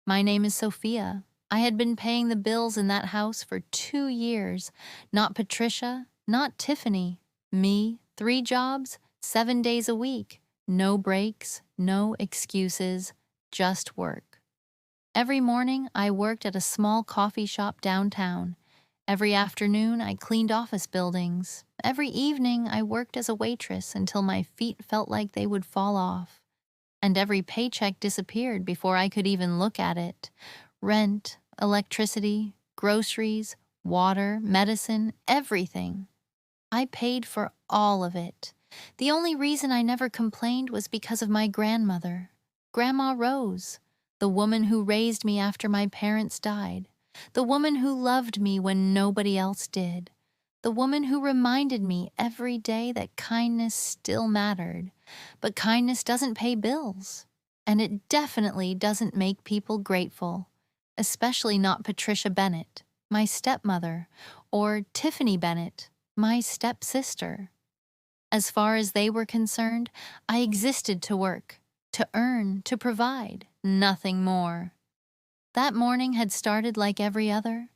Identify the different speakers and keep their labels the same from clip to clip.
Speaker 1: My name is Sophia. I had been paying the bills in that house for 2 years. Not Patricia, not Tiffany. Me, 3 jobs, 7 days a week. No breaks, no excuses, just work. Every morning, I worked at a small coffee shop downtown. Every afternoon, I cleaned office buildings. Every evening, I worked as a waitress until my feet felt like they would fall off. And every paycheck disappeared before I could even look at it. Rent, electricity, groceries, water, medicine, everything. I paid for all of it. The only reason I never complained was because of my grandmother, Grandma Rose, the woman who raised me after my parents died, the woman who loved me when nobody else did, the woman who reminded me every day that kindness still mattered. But kindness doesn't pay bills, and it definitely doesn't make people grateful, especially not Patricia Bennett, my stepmother, or Tiffany Bennett, my stepsister. As far as they were concerned, I existed to work, to earn, to provide, nothing more. That morning had started like every other.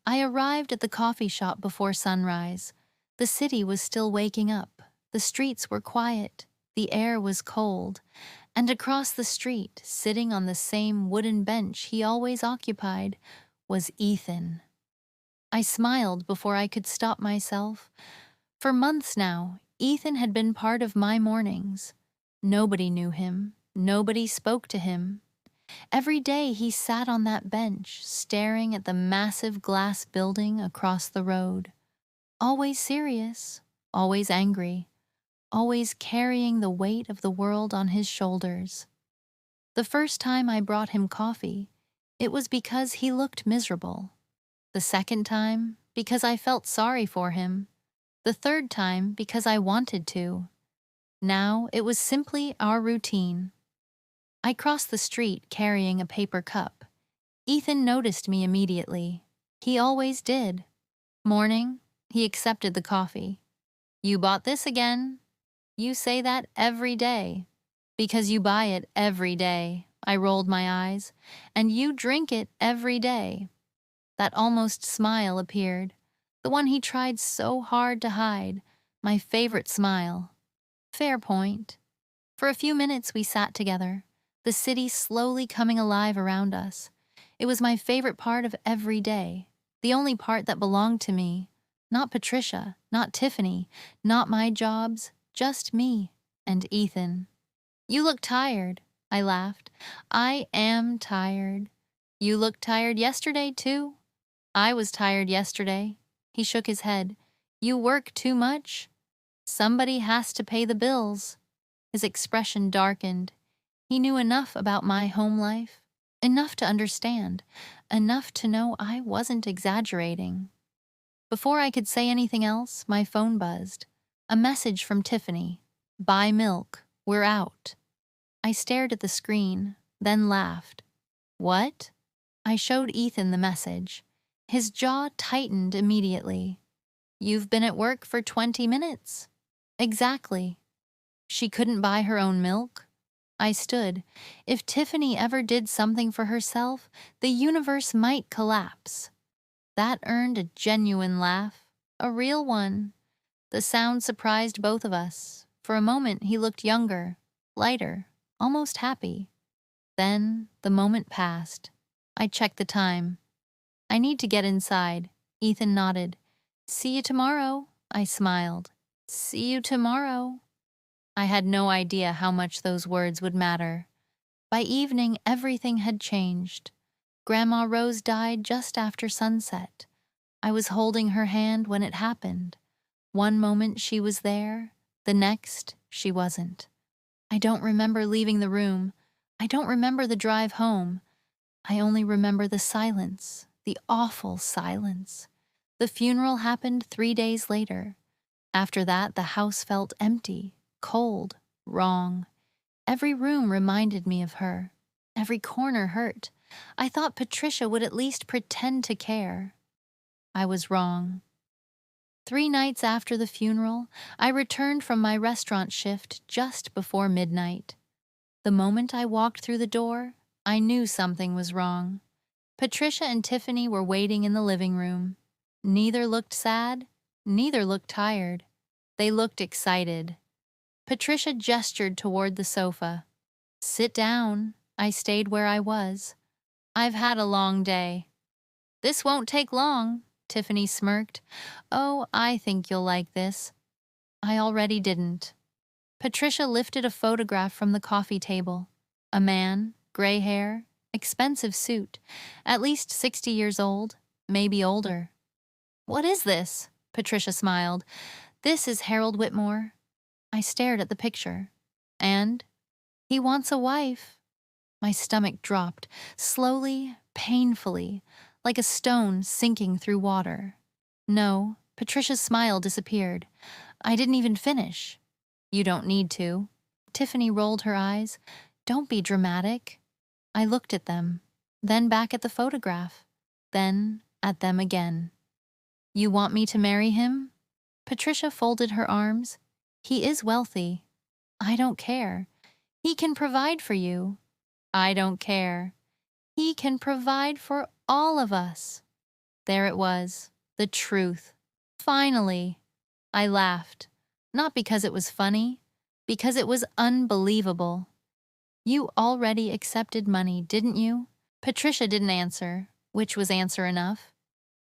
Speaker 1: I arrived at the coffee shop before sunrise. The city was still waking up. The streets were quiet. The air was cold. And across the street, sitting on the same wooden bench he always occupied, was Ethan. I smiled before I could stop myself. For months now, Ethan had been part of my mornings. Nobody knew him. Nobody spoke to him. Every day he sat on that bench, staring at the massive glass building across the road. Always serious, always angry, always carrying the weight of the world on his shoulders. The first time I brought him coffee, it was because he looked miserable. The second time, because I felt sorry for him. The third time, because I wanted to. Now it was simply our routine. I crossed the street carrying a paper cup. Ethan noticed me immediately. He always did. Morning, he accepted the coffee. "You bought this again." "You say that every day." "Because you buy it every day." I rolled my eyes. "And you drink it every day." That almost smile appeared, the one he tried so hard to hide, my favorite smile. Fair point. For a few minutes we sat together, the city slowly coming alive around us. It was my favorite part of every day, the only part that belonged to me. Not Patricia, not Tiffany, not my jobs, just me and Ethan. "You look tired," I laughed. "I am tired." "You looked tired yesterday, too." "I was tired yesterday." He shook his head. "You work too much." "Somebody has to pay the bills." His expression darkened. He knew enough about my home life, enough to understand, enough to know I wasn't exaggerating. Before I could say anything else, my phone buzzed. A message from Tiffany. "Buy milk. We're out." I stared at the screen, then laughed. "What?" I showed Ethan the message. His jaw tightened immediately. "You've been at work for 20 minutes." "Exactly." She couldn't buy her own milk? I stood. If Tiffany ever did something for herself, the universe might collapse. That earned a genuine laugh, a real one. The sound surprised both of us. For a moment he looked younger, lighter, almost happy. Then the moment passed. I checked the time. "I need to get inside." Ethan nodded. "See you tomorrow." I smiled. "See you tomorrow." I had no idea how much those words would matter. By evening, everything had changed. Grandma Rose died just after sunset. I was holding her hand when it happened. One moment she was there, the next she wasn't. I don't remember leaving the room. I don't remember the drive home. I only remember the silence, the awful silence. The funeral happened 3 days later. After that, the house felt empty, cold, wrong. Every room reminded me of her. Every corner hurt. I thought Patricia would at least pretend to care. I was wrong. 3 nights after the funeral, I returned from my restaurant shift just before midnight. The moment I walked through the door, I knew something was wrong. Patricia and Tiffany were waiting in the living room. Neither looked sad, neither looked tired. They looked excited. Patricia gestured toward the sofa. "Sit down." I stayed where I was. "I've had a long day." "This won't take long," Tiffany smirked. "Oh, I think you'll like this." I already didn't. Patricia lifted a photograph from the coffee table. A man, gray hair, expensive suit, at least 60 years old, maybe older. "What is this?" Patricia smiled. "This is Harold Whitmore." I stared at the picture. "And he wants a wife." My stomach dropped, slowly, painfully, like a stone sinking through water. No, Patricia's smile disappeared. I didn't even finish. "You don't need to." Tiffany rolled her eyes. "Don't be dramatic." I looked at them, then back at the photograph, then at them again. "You want me to marry him?" Patricia folded her arms. "He is wealthy." "I don't care." "He can provide for you." "I don't care." "He can provide for all of us." There it was, the truth. Finally. I laughed, not because it was funny, because it was unbelievable. "You already accepted money, didn't you?" Patricia didn't answer, which was answer enough.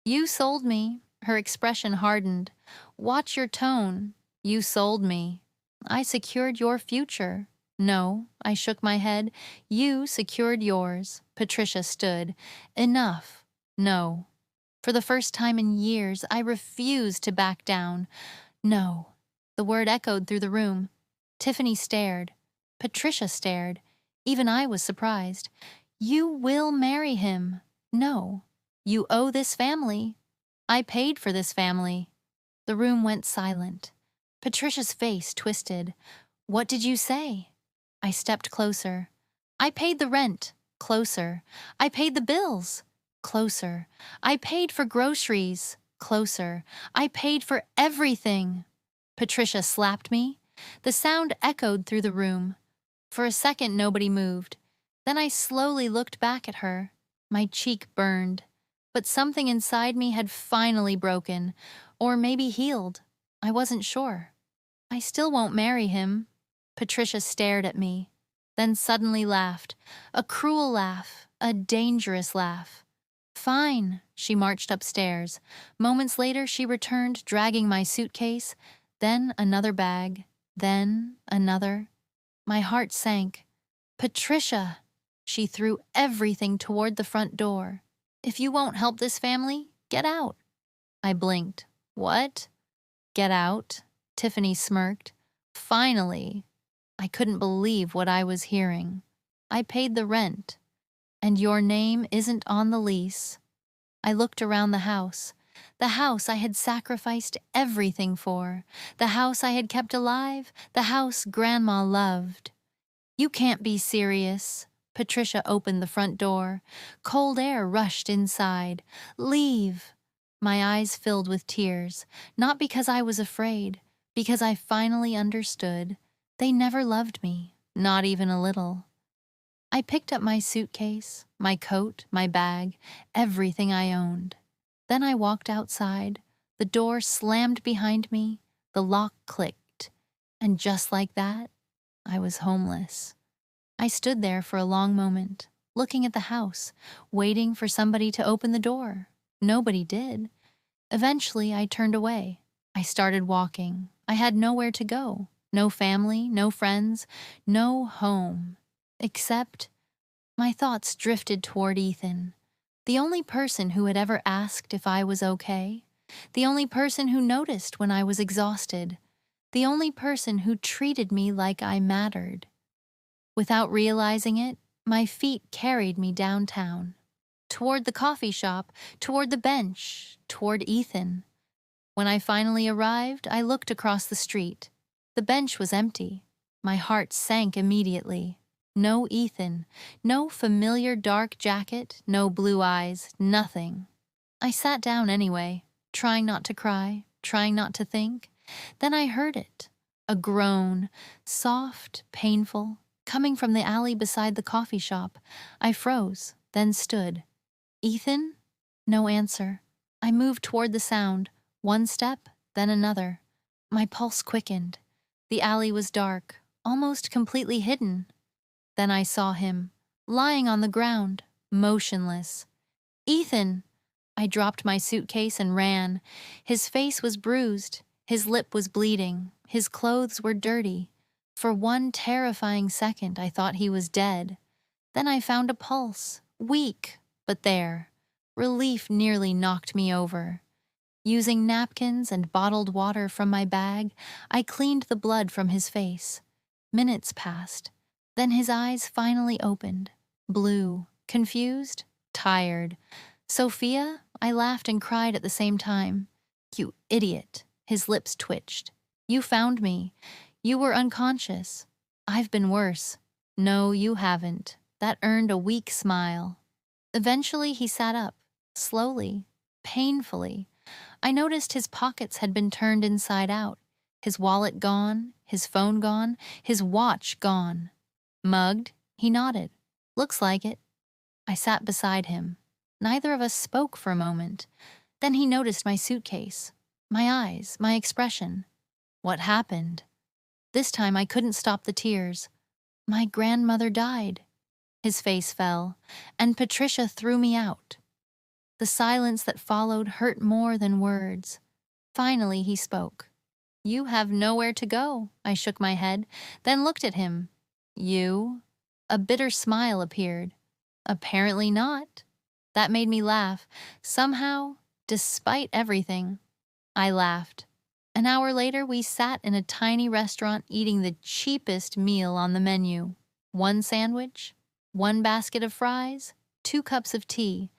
Speaker 1: "You sold me." Her expression hardened. "Watch your tone. You sold me." "I secured your future." "No," I shook my head. "You secured yours." Patricia stood. "Enough." "No." For the first time in years, I refused to back down. "No." The word echoed through the room. Tiffany stared. Patricia stared. Even I was surprised. "You will marry him." "No." "You owe this family." "I paid for this family." The room went silent. Patricia's face twisted. "What did you say?" I stepped closer. "I paid the rent." Closer. "I paid the bills." Closer. "I paid for groceries." Closer. "I paid for everything." Patricia slapped me. The sound echoed through the room. For a second, nobody moved. Then I slowly looked back at her. My cheek burned. But something inside me had finally broken, or maybe healed. I wasn't sure. "I still won't marry him." Patricia stared at me, then suddenly laughed. A cruel laugh, a dangerous laugh. "Fine." She marched upstairs. Moments later, she returned, dragging my suitcase, then another bag, then another. My heart sank. "Patricia!" She threw everything toward the front door. "If you won't help this family, get out." I blinked. "What?" "Get out." Tiffany smirked. "Finally." I couldn't believe what I was hearing. "I paid the rent. And your name isn't on the lease." I looked around the house I had sacrificed everything for, the house I had kept alive, the house Grandma loved. "You can't be serious." Patricia opened the front door. Cold air rushed inside. "Leave." My eyes filled with tears, not because I was afraid, because I finally understood. They never loved me, not even a little. I picked up my suitcase, my coat, my bag, everything I owned. Then I walked outside. The door slammed behind me, the lock clicked, and just like that, I was homeless. I stood there for a long moment, looking at the house, waiting for somebody to open the door. Nobody did. Eventually, I turned away. I started walking. I had nowhere to go. No family, no friends, no home. Except, my thoughts drifted toward Ethan, the only person who had ever asked if I was okay, the only person who noticed when I was exhausted, the only person who treated me like I mattered. Without realizing it, my feet carried me downtown, toward the coffee shop, toward the bench, toward Ethan. When I finally arrived, I looked across the street. The bench was empty. My heart sank immediately. No Ethan, no familiar dark jacket, no blue eyes, nothing. I sat down anyway, trying not to cry, trying not to think. Then I heard it, a groan, soft, painful. coming from the alley beside the coffee shop. I froze, then stood. Ethan? No answer. I moved toward the sound, one step, then another. My pulse quickened. The alley was dark, almost completely hidden. Then I saw him, lying on the ground, motionless. Ethan! I dropped my suitcase and ran. His face was bruised, his lip was bleeding, his clothes were dirty. For one terrifying second, I thought he was dead. Then I found a pulse, weak, but there. Relief nearly knocked me over. Using napkins and bottled water from my bag, I cleaned the blood from his face. Minutes passed. Then his eyes finally opened. Blue, confused, tired. Sophia? I laughed and cried at the same time. You idiot. His lips twitched. You found me. You were unconscious. I've been worse. No, you haven't. That earned a weak smile. Eventually he sat up, slowly, painfully. I noticed his pockets had been turned inside out. His wallet gone, his phone gone, his watch gone. Mugged? He nodded. Looks like it. I sat beside him. Neither of us spoke for a moment. Then he noticed my suitcase, my eyes, my expression. What happened? This time I couldn't stop the tears. My grandmother died. His face fell, and Patricia threw me out. The silence that followed hurt more than words. Finally he spoke. You have nowhere to go. I shook my head, then looked at him. You? A bitter smile appeared. Apparently not. That made me laugh. Somehow, despite everything, I laughed. An hour later, we sat in a tiny restaurant eating the cheapest meal on the menu. One sandwich, one basket of fries, 2 cups of tea.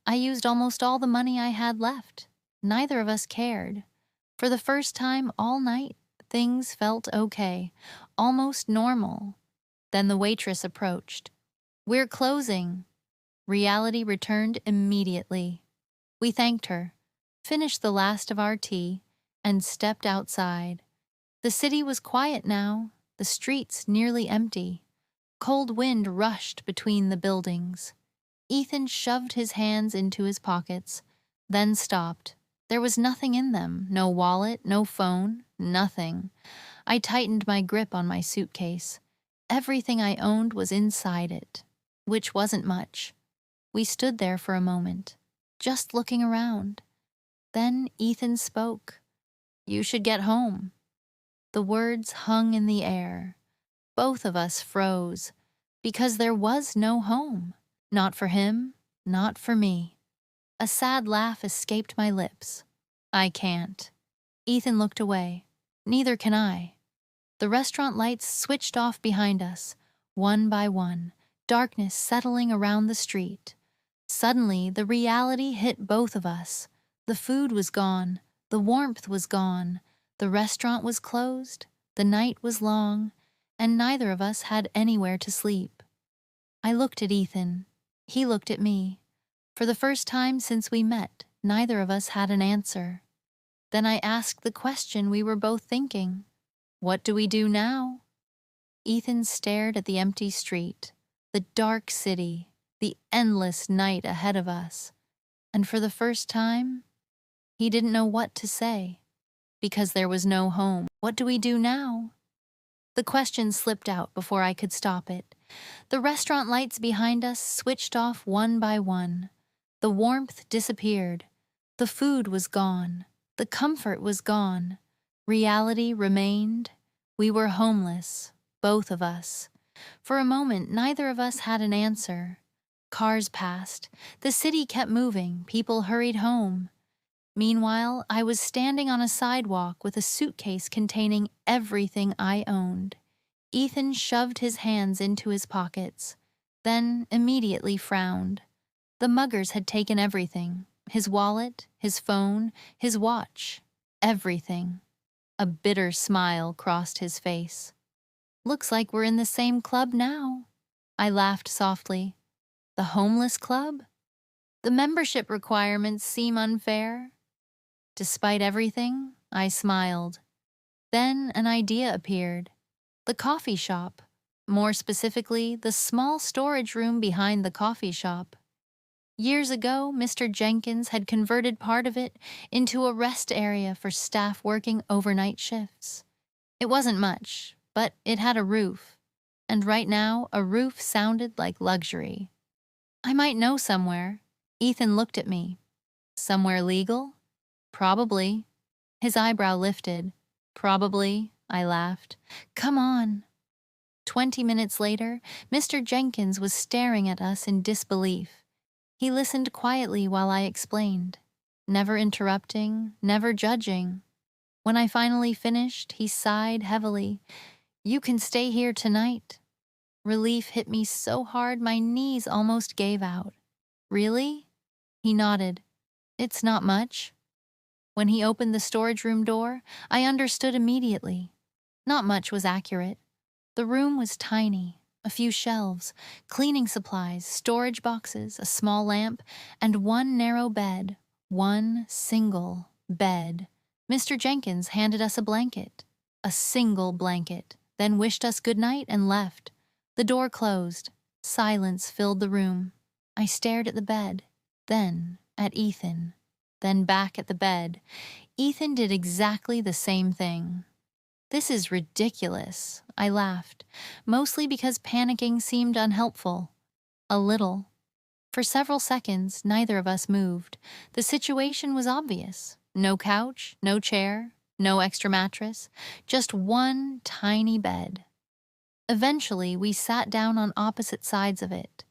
Speaker 1: I used almost all the money I had left. Neither of us cared. For the first time all night, things felt okay, almost normal. Then the waitress approached. We're closing. Reality returned immediately. We thanked her, finished the last of our tea, and stepped outside. The city was quiet now, the streets nearly empty. Cold wind rushed between the buildings. Ethan shoved his hands into his pockets, then stopped. There was nothing in them, no wallet, no phone, nothing. I tightened my grip on my suitcase. Everything I owned was inside it, which wasn't much. We stood there for a moment, just looking around. Then Ethan spoke. You should get home. The words hung in the air. Both of us froze, because there was no home. Not for him, not for me. A sad laugh escaped my lips. I can't. Ethan looked away. Neither can I. The restaurant lights switched off behind us, one by one, darkness settling around the street. Suddenly, the reality hit both of us. The food was gone, the warmth was gone, the restaurant was closed, the night was long, and neither of us had anywhere to sleep. I looked at Ethan. He looked at me. For the first time since we met, neither of us had an answer. Then I asked the question we were both thinking. What do we do now? Ethan stared at the empty street, the dark city, the endless night ahead of us. And for the first time, he didn't know what to say, because there was no home. What do we do now? The question slipped out before I could stop it. The restaurant lights behind us switched off one by one. The warmth disappeared. The food was gone. The comfort was gone. Reality remained. We were homeless, both of us. For a moment, neither of us had an answer. Cars passed. The city kept moving. People hurried home. Meanwhile, I was standing on a sidewalk with a suitcase containing everything I owned. Ethan shoved his hands into his pockets, then immediately frowned. The muggers had taken everything. His wallet, his phone, his watch. Everything. A bitter smile crossed his face. Looks like we're in the same club now. I laughed softly. The homeless club? The membership requirements seem unfair. Despite everything, I smiled. Then an idea appeared. The coffee shop. more specifically, the small storage room behind the coffee shop. Years ago, Mr. Jenkins had converted part of it into a rest area for staff working overnight shifts. It wasn't much, but it had a roof. And right now, a roof sounded like luxury. I might know somewhere. Ethan looked at me. Somewhere legal? Probably. His eyebrow lifted. Probably, I laughed. Come on. 20 minutes later, Mr. Jenkins was staring at us in disbelief. He listened quietly while I explained, never interrupting, never judging. When I finally finished, he sighed heavily. You can stay here tonight. Relief hit me so hard my knees almost gave out. Really? He nodded. It's not much. When he opened the storage room door, I understood immediately. Not much was accurate. The room was tiny. A few shelves, cleaning supplies, storage boxes, a small lamp, and one narrow bed. One single bed. Mr. Jenkins handed us a blanket. A single blanket, then wished us good night and left. The door closed. Silence filled the room. I stared at the bed, then at Ethan, then back at the bed. Ethan did exactly the same thing. This is ridiculous, I laughed, mostly because panicking seemed unhelpful. A little. For several seconds, neither of us moved. The situation was obvious. No couch, no chair, no extra mattress, just one tiny bed. Eventually, we sat down on opposite sides of it.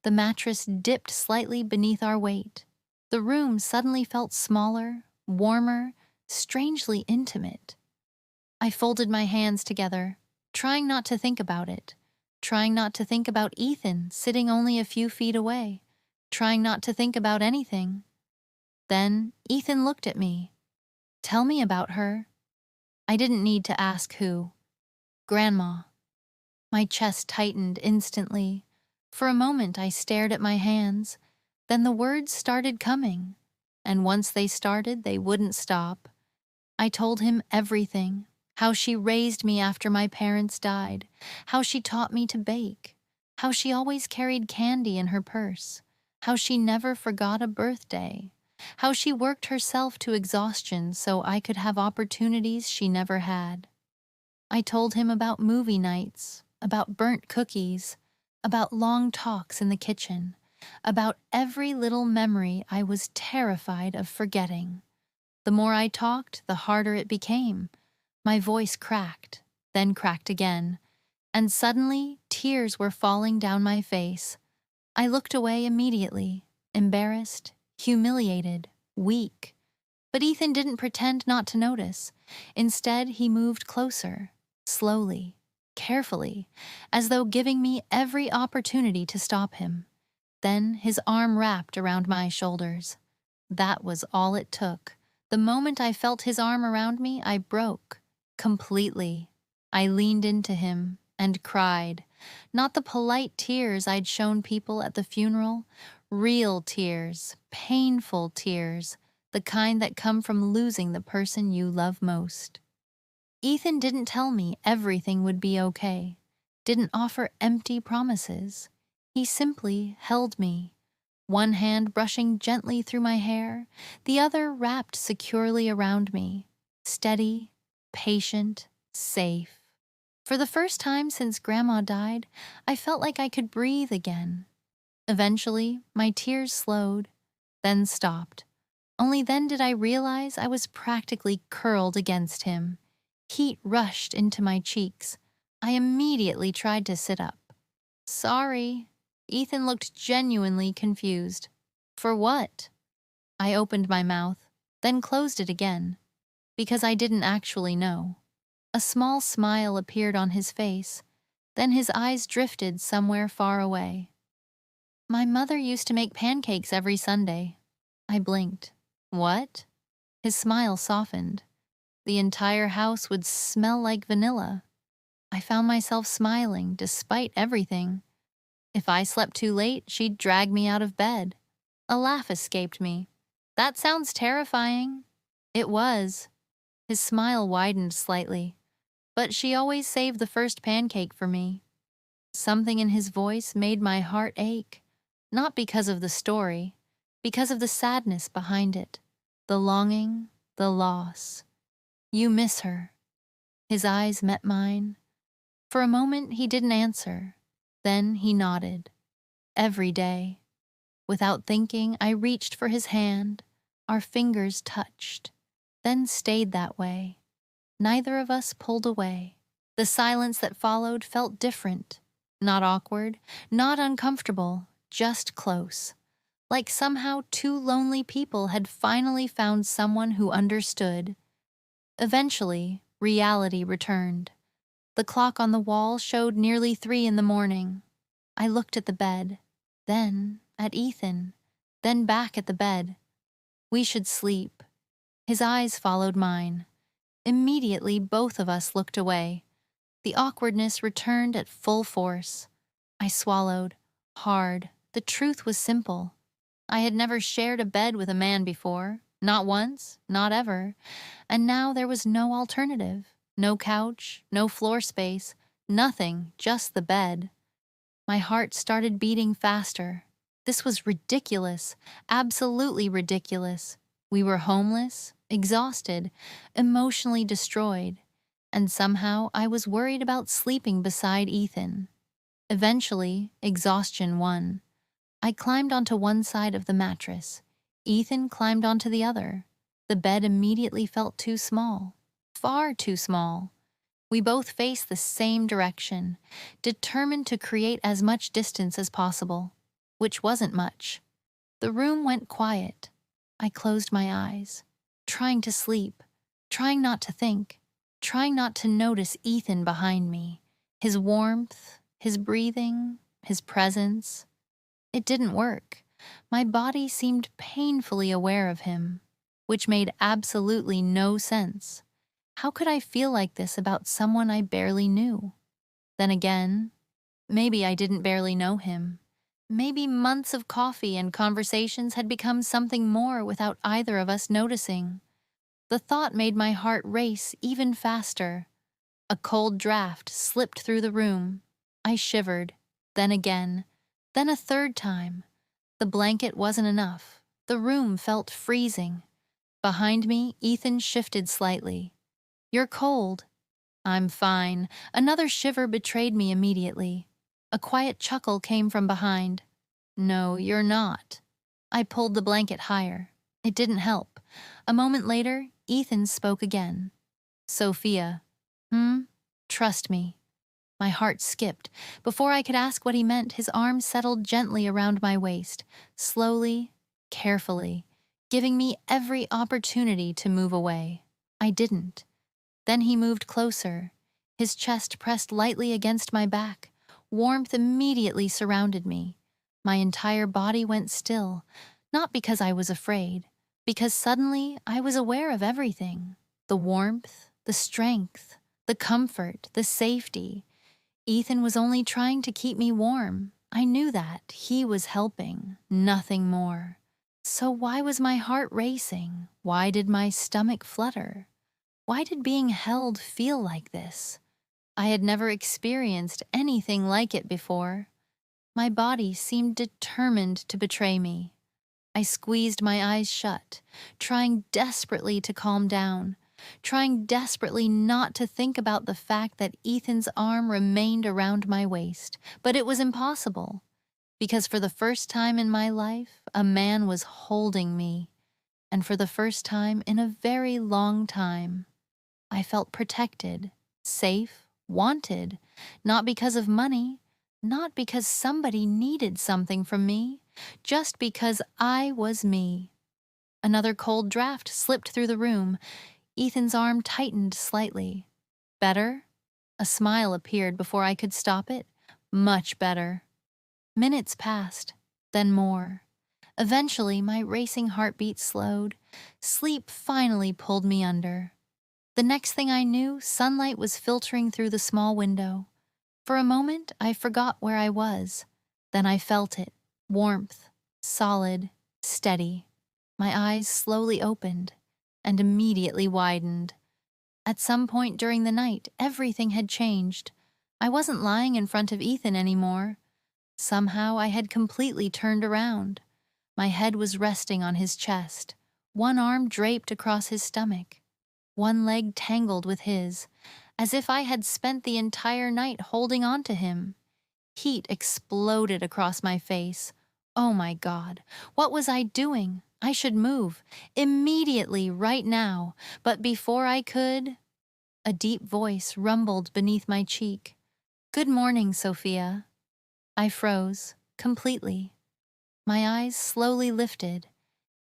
Speaker 1: The mattress dipped slightly beneath our weight. The room suddenly felt smaller, warmer, strangely intimate. I folded my hands together, trying not to think about it, trying not to think about Ethan sitting only a few feet away, trying not to think about anything. Then Ethan looked at me. Tell me about her. I didn't need to ask who. Grandma. My chest tightened instantly. For a moment I stared at my hands. Then the words started coming. And once they started, they wouldn't stop. I told him everything. How she raised me after my parents died. How she taught me to bake. How she always carried candy in her purse. How she never forgot a birthday. How she worked herself to exhaustion so I could have opportunities she never had. I told him about movie nights, about burnt cookies, about long talks in the kitchen, about every little memory I was terrified of forgetting. The more I talked, the harder it became. My voice cracked, then cracked again, and suddenly tears were falling down my face. I looked away immediately, embarrassed, humiliated, weak. But Ethan didn't pretend not to notice. Instead, he moved closer, slowly, carefully, as though giving me every opportunity to stop him. Then his arm wrapped around my shoulders. That was all it took. The moment I felt his arm around me, I broke. Completely. I leaned into him and cried. Not the polite tears I'd shown people at the funeral. Real tears, painful tears, the kind that come from losing the person you love most. Ethan didn't tell me everything would be okay, didn't offer empty promises. He simply held me, one hand brushing gently through my hair, the other wrapped securely around me, steady, patient, safe. For the first time since Grandma died, I felt like I could breathe again. Eventually, my tears slowed, then stopped. Only then did I realize I was practically curled against him. Heat rushed into my cheeks. I immediately tried to sit up. Sorry. Ethan looked genuinely confused. For what? I opened my mouth, then closed it again, because I didn't actually know. A small smile appeared on his face, then his eyes drifted somewhere far away. My mother used to make pancakes every Sunday. I blinked. What? His smile softened. The entire house would smell like vanilla. I found myself smiling despite everything. If I slept too late, she'd drag me out of bed. A laugh escaped me. That sounds terrifying. It was. His smile widened slightly. But she always saved the first pancake for me. Something in his voice made my heart ache, not because of the story, because of the sadness behind it, the longing, the loss. "You miss her." His eyes met mine. For a moment he didn't answer. Then he nodded. "Every day." Without thinking, I reached for his hand. Our fingers touched, then stayed that way. Neither of us pulled away. The silence that followed felt different. Not awkward, not uncomfortable, just close. Like somehow two lonely people had finally found someone who understood. Eventually, reality returned. The clock on the wall showed nearly 3 in the morning. I looked at the bed, then at Ethan, then back at the bed. "We should sleep." His eyes followed mine. Immediately, both of us looked away. The awkwardness returned at full force. I swallowed, hard. The truth was simple. I had never shared a bed with a man before, not once, not ever, and now there was no alternative. No couch, no floor space, nothing, just the bed. My heart started beating faster. This was ridiculous, absolutely ridiculous. We were homeless, exhausted, emotionally destroyed, and somehow I was worried about sleeping beside Ethan. Eventually, exhaustion won. I climbed onto one side of the mattress. Ethan climbed onto the other. The bed immediately felt too small, far too small. We both faced the same direction, determined to create as much distance as possible, which wasn't much. The room went quiet. I closed my eyes, trying to sleep, trying not to think, trying not to notice Ethan behind me, his warmth, his breathing, his presence. It didn't work. My body seemed painfully aware of him, which made absolutely no sense. How could I feel like this about someone I barely knew? Then again, maybe I didn't barely know him. Maybe months of coffee and conversations had become something more without either of us noticing. The thought made my heart race even faster. A cold draft slipped through the room. I shivered, then again, then a third time. The blanket wasn't enough. The room felt freezing. Behind me, Ethan shifted slightly. "You're cold." "I'm fine." Another shiver betrayed me immediately. A quiet chuckle came from behind. "No, you're not." I pulled the blanket higher. It didn't help. A moment later, Ethan spoke again. "Sophia." "Hmm? Trust me." My heart skipped. Before I could ask what he meant, his arm settled gently around my waist, slowly, carefully, giving me every opportunity to move away. I didn't. Then he moved closer. His chest pressed lightly against my back. Warmth immediately surrounded me. My entire body went still, not because I was afraid, because suddenly I was aware of everything. The warmth, the strength, the comfort, the safety. Ethan was only trying to keep me warm. I knew that. He was helping, nothing more. So why was my heart racing? Why did my stomach flutter? Why did being held feel like this? I had never experienced anything like it before. My body seemed determined to betray me. I squeezed my eyes shut, trying desperately to calm down, trying desperately not to think about the fact that Ethan's arm remained around my waist. But it was impossible, because for the first time in my life, a man was holding me, and for the first time in a very long time, I felt protected, safe, wanted, not because of money, not because somebody needed something from me, just because I was me. Another cold draft slipped through the room. Ethan's arm tightened slightly. "Better?" A smile appeared before I could stop it. "Much better." Minutes passed, then more. Eventually, my racing heartbeat slowed. Sleep finally pulled me under. The next thing I knew, sunlight was filtering through the small window. For a moment, I forgot where I was. Then I felt it, warmth, solid, steady. My eyes slowly opened and immediately widened. At some point during the night, everything had changed. I wasn't lying in front of Ethan anymore. Somehow I had completely turned around. My head was resting on his chest, one arm draped across his stomach, one leg tangled with his, as if I had spent the entire night holding on to him. Heat exploded across my face. Oh my God, what was I doing? I should move, immediately, right now, but before I could, a deep voice rumbled beneath my cheek. "Good morning, Sophia." I froze, completely. My eyes slowly lifted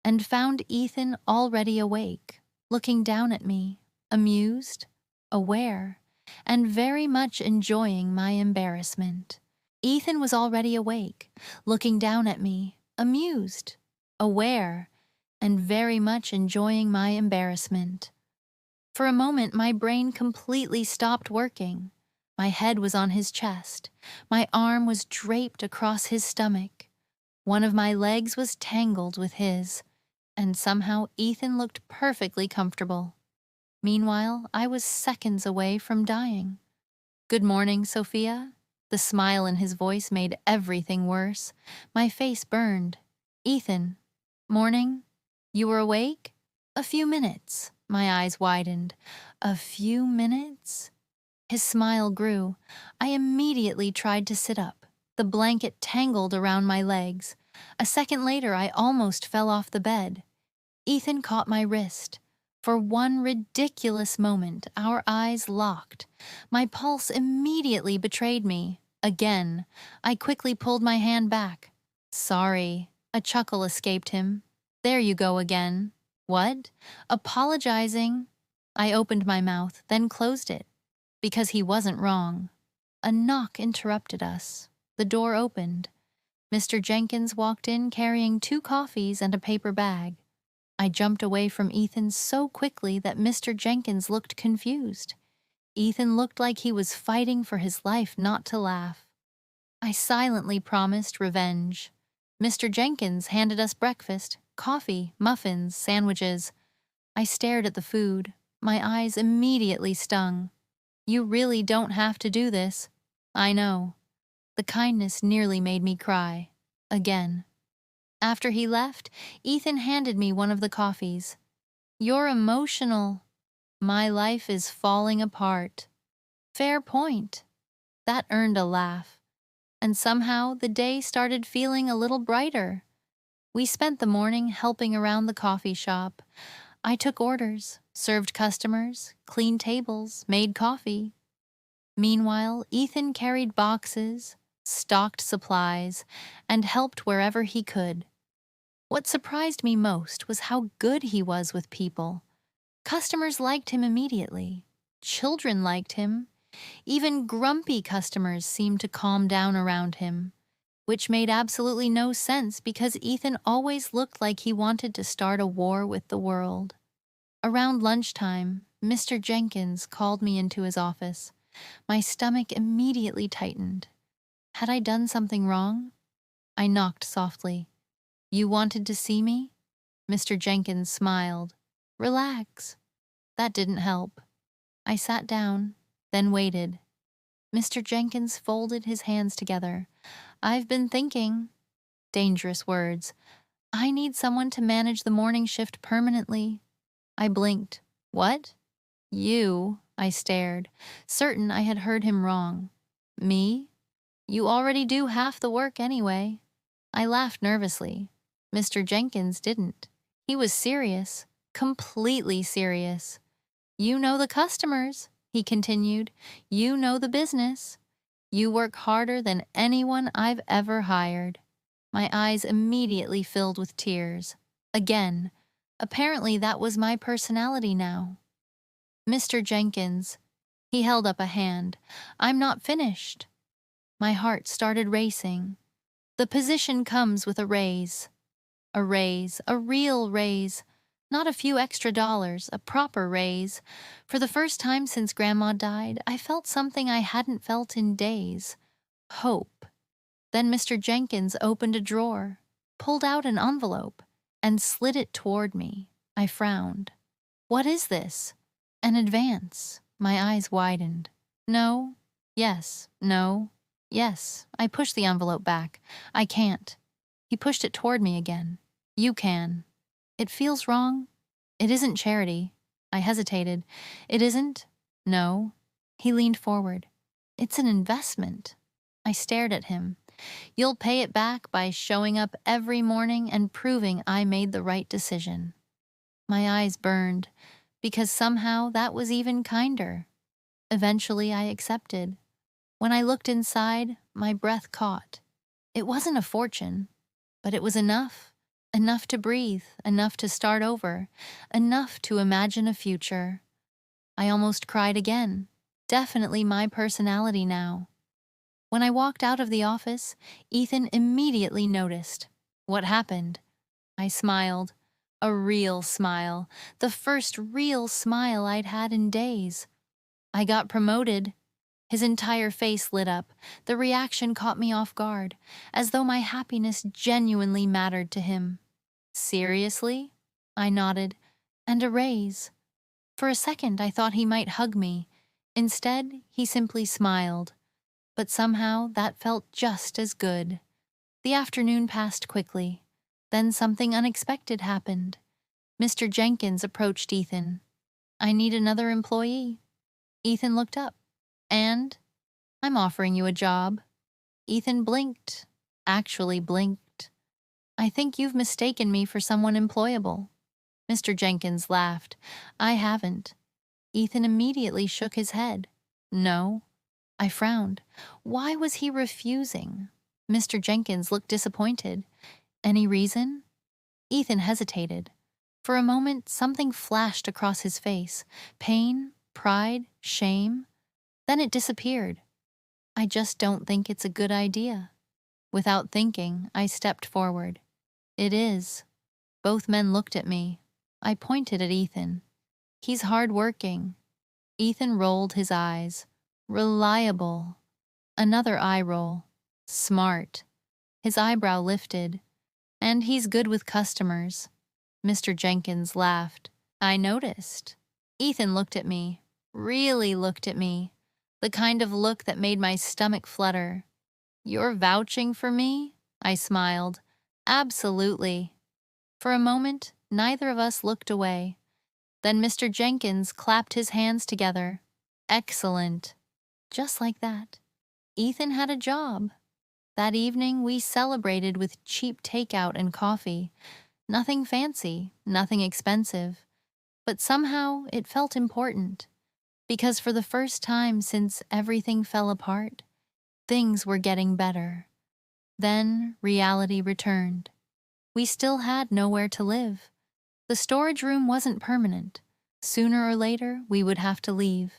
Speaker 1: and found Ethan already awake, looking down at me, amused, aware, and very much enjoying my embarrassment. Ethan was already awake, looking down at me, amused, aware, and very much enjoying my embarrassment. For a moment, my brain completely stopped working. My head was on his chest. My arm was draped across his stomach. One of my legs was tangled with his, and somehow Ethan looked perfectly comfortable. Meanwhile, I was seconds away from dying. "Good morning, Sophia." The smile in his voice made everything worse. My face burned. "Ethan, morning? You were awake?" "A few minutes." My eyes widened. "A few minutes?" His smile grew. I immediately tried to sit up. The blanket tangled around my legs. A second later, I almost fell off the bed. Ethan caught my wrist. For one ridiculous moment, our eyes locked. My pulse immediately betrayed me. Again, I quickly pulled my hand back. "Sorry." A chuckle escaped him. "There you go again." "What?" "Apologizing." I opened my mouth, then closed it. Because he wasn't wrong. A knock interrupted us. The door opened. Mr. Jenkins walked in carrying 2 coffees and a paper bag. I jumped away from Ethan so quickly that Mr. Jenkins looked confused. Ethan looked like he was fighting for his life not to laugh. I silently promised revenge. Mr. Jenkins handed us breakfast, coffee, muffins, sandwiches. I stared at the food. My eyes immediately stung. "You really don't have to do this." "I know." The kindness nearly made me cry. Again. After he left, Ethan handed me one of the coffees. "You're emotional." "My life is falling apart." Fair point. That earned a laugh. And somehow the day started feeling a little brighter. We spent the morning helping around the coffee shop. I took orders, served customers, cleaned tables, made coffee. Meanwhile, Ethan carried boxes, stocked supplies, and helped wherever he could. What surprised me most was how good he was with people. Customers liked him immediately. Children liked him. Even grumpy customers seemed to calm down around him, which made absolutely no sense because Ethan always looked like he wanted to start a war with the world. Around lunchtime, Mr. Jenkins called me into his office. My stomach immediately tightened. Had I done something wrong? I knocked softly. "You wanted to see me?" Mr. Jenkins smiled. "Relax." That didn't help. I sat down, then waited. Mr. Jenkins folded his hands together. "I've been thinking." Dangerous words. "I need someone to manage the morning shift permanently." I blinked. "What?" "You." I stared, certain I had heard him wrong. "Me? You already do half the work anyway." I laughed nervously. Mr. Jenkins didn't. He was serious, completely serious. "You know the customers," he continued. "You know the business. You work harder than anyone I've ever hired." My eyes immediately filled with tears. Again, apparently that was my personality now. "Mr. Jenkins." He held up a hand. "I'm not finished." My heart started racing. "The position comes with a raise." A raise, a real raise. Not a few extra dollars, a proper raise. For the first time since Grandma died, I felt something I hadn't felt in days. Hope. Then Mr. Jenkins opened a drawer, pulled out an envelope, and slid it toward me. I frowned. "What is this?" "An advance." My eyes widened. "No." Yes, no, yes. I pushed the envelope back. I can't. He pushed it toward me again. You can. It feels wrong. It isn't charity. I hesitated. It isn't? No. He leaned forward. It's an investment. I stared at him. You'll pay it back by showing up every morning and proving I made the right decision. My eyes burned, because somehow that was even kinder. Eventually I accepted. When I looked inside, my breath caught. It wasn't a fortune, but it was enough. Enough to breathe, enough to start over, enough to imagine a future. I almost cried again. Definitely my personality now. When I walked out of the office, Ethan immediately noticed. What happened? I smiled. A real smile. The first real smile I'd had in days. I got promoted. His entire face lit up. The reaction caught me off guard, as though my happiness genuinely mattered to him. Seriously? I nodded. And a raise. For a second I thought he might hug me. Instead, he simply smiled. But somehow that felt just as good. The afternoon passed quickly. Then something unexpected happened. Mr. Jenkins approached Ethan. I need another employee. Ethan looked up. And? I'm offering you a job. Ethan blinked. Actually blinked. I think you've mistaken me for someone employable. Mr. Jenkins laughed. I haven't. Ethan immediately shook his head. No. I frowned. Why was he refusing? Mr. Jenkins looked disappointed. Any reason? Ethan hesitated. For a moment, something flashed across his face. Pain, pride, shame. Then it disappeared. I just don't think it's a good idea. Without thinking, I stepped forward. It is. Both men looked at me. I pointed at Ethan. He's hard-working. Ethan rolled his eyes. Reliable. Another eye roll. Smart. His eyebrow lifted. And he's good with customers. Mr. Jenkins laughed. I noticed. Ethan looked at me. Really looked at me. The kind of look that made my stomach flutter. You're vouching for me? I smiled. Absolutely. For a moment, neither of us looked away. Then Mr. Jenkins clapped his hands together. Excellent. Just like that. Ethan had a job. That evening, we celebrated with cheap takeout and coffee. Nothing fancy, nothing expensive. But somehow it felt important. Because for the first time since everything fell apart, things were getting better. Then reality returned. We still had nowhere to live. The storage room wasn't permanent. Sooner or later, we would have to leave.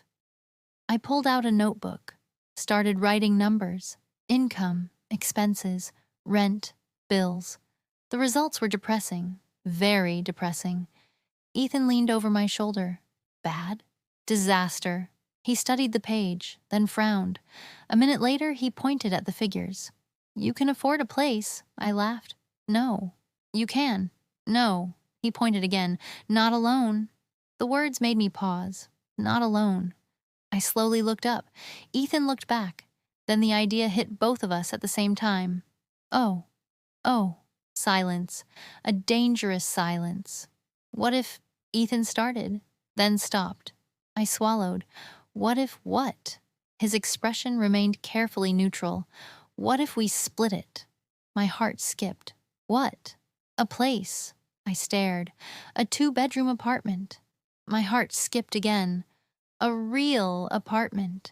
Speaker 1: I pulled out a notebook, started writing numbers, income, expenses, rent, bills. The results were depressing, very depressing. Ethan leaned over my shoulder. Bad? Disaster. He studied the page, then frowned. A minute later, he pointed at the figures. You can afford a place, I laughed. No. You can. No. He pointed again. Not alone. The words made me pause. Not alone. I slowly looked up. Ethan looked back. Then the idea hit both of us at the same time. Oh. Oh. Silence. A dangerous silence. What if Ethan started, then stopped? I swallowed. What if what? His expression remained carefully neutral. What if we split it? My heart skipped. What? A place. I stared. A 2-bedroom apartment. My heart skipped again. A real apartment.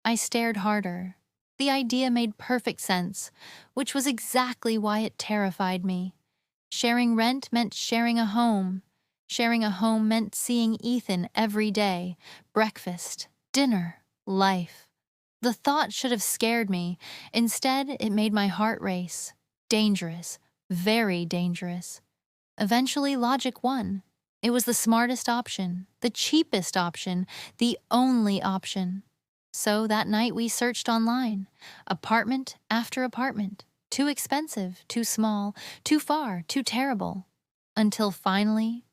Speaker 1: I stared harder. The idea made perfect sense, which was exactly why it terrified me. Sharing rent meant sharing a home. Sharing a home meant seeing Ethan every day. Breakfast, dinner, life. The thought should have scared me. Instead, it made my heart race. Dangerous. Very dangerous. Eventually, logic won. It was the smartest option, the cheapest option, the only option. So that night we searched online. Apartment after apartment. Too expensive, too small, too far, too terrible. Until finally,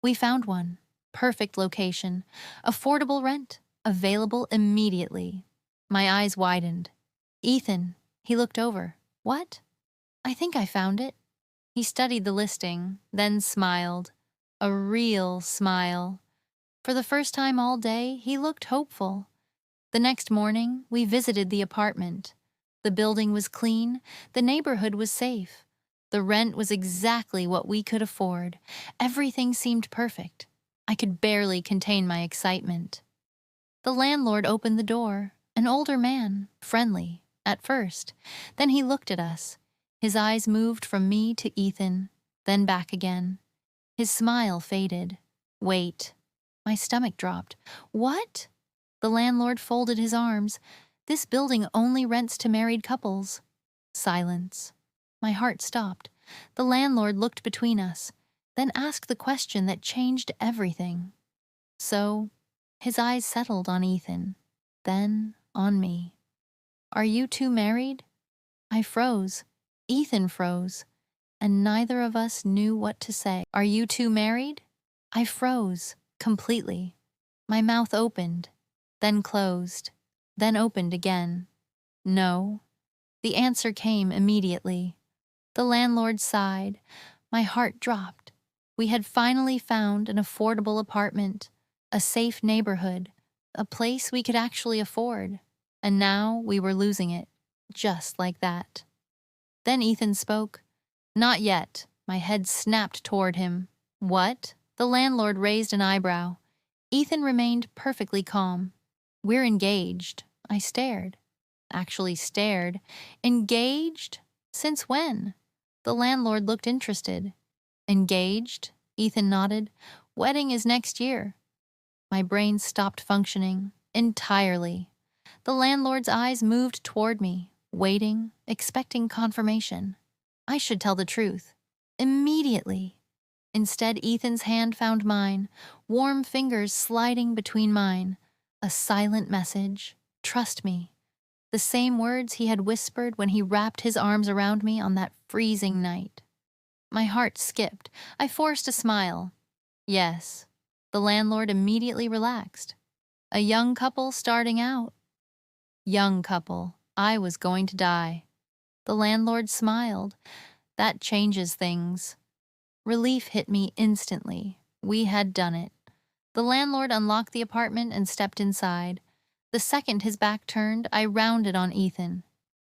Speaker 1: we found one. Perfect location. Affordable rent. Available immediately. My eyes widened. Ethan, he looked over. What? I think I found it. He studied the listing, then smiled. A real smile. For the first time all day, he looked hopeful. The next morning, we visited the apartment. The building was clean, the neighborhood was safe. The rent was exactly what we could afford. Everything seemed perfect. I could barely contain my excitement. The landlord opened the door, an older man, friendly, at first. Then he looked at us. His eyes moved from me to Ethan, then back again. His smile faded. Wait. My stomach dropped. What? The landlord folded his arms. This building only rents to married couples. Silence. My heart stopped. The landlord looked between us, then asked the question that changed everything. So, his eyes settled on Ethan, then on me. Are you two married? I froze. Ethan froze, and neither of us knew what to say. Are you two married? I froze, completely. My mouth opened, then closed, then opened again. No. The answer came immediately. The landlord sighed. My heart dropped. We had finally found an affordable apartment, a safe neighborhood, a place we could actually afford. And now we were losing it, just like that. Then Ethan spoke. Not yet. My head snapped toward him. What? The landlord raised an eyebrow. Ethan remained perfectly calm. We're engaged. I stared. Actually stared. Engaged? Since when? The landlord looked interested. Engaged? Ethan nodded. Wedding is next year. My brain stopped functioning. Entirely. The landlord's eyes moved toward me, waiting, expecting confirmation. I should tell the truth. Immediately. Instead, Ethan's hand found mine, warm fingers sliding between mine. A silent message. Trust me. The same words he had whispered when he wrapped his arms around me on that freezing night. My heart skipped. I forced a smile. Yes. The landlord immediately relaxed. A young couple starting out. Young couple. I was going to die. The landlord smiled. That changes things. Relief hit me instantly. We had done it. The landlord unlocked the apartment and stepped inside. The second his back turned, I rounded on Ethan.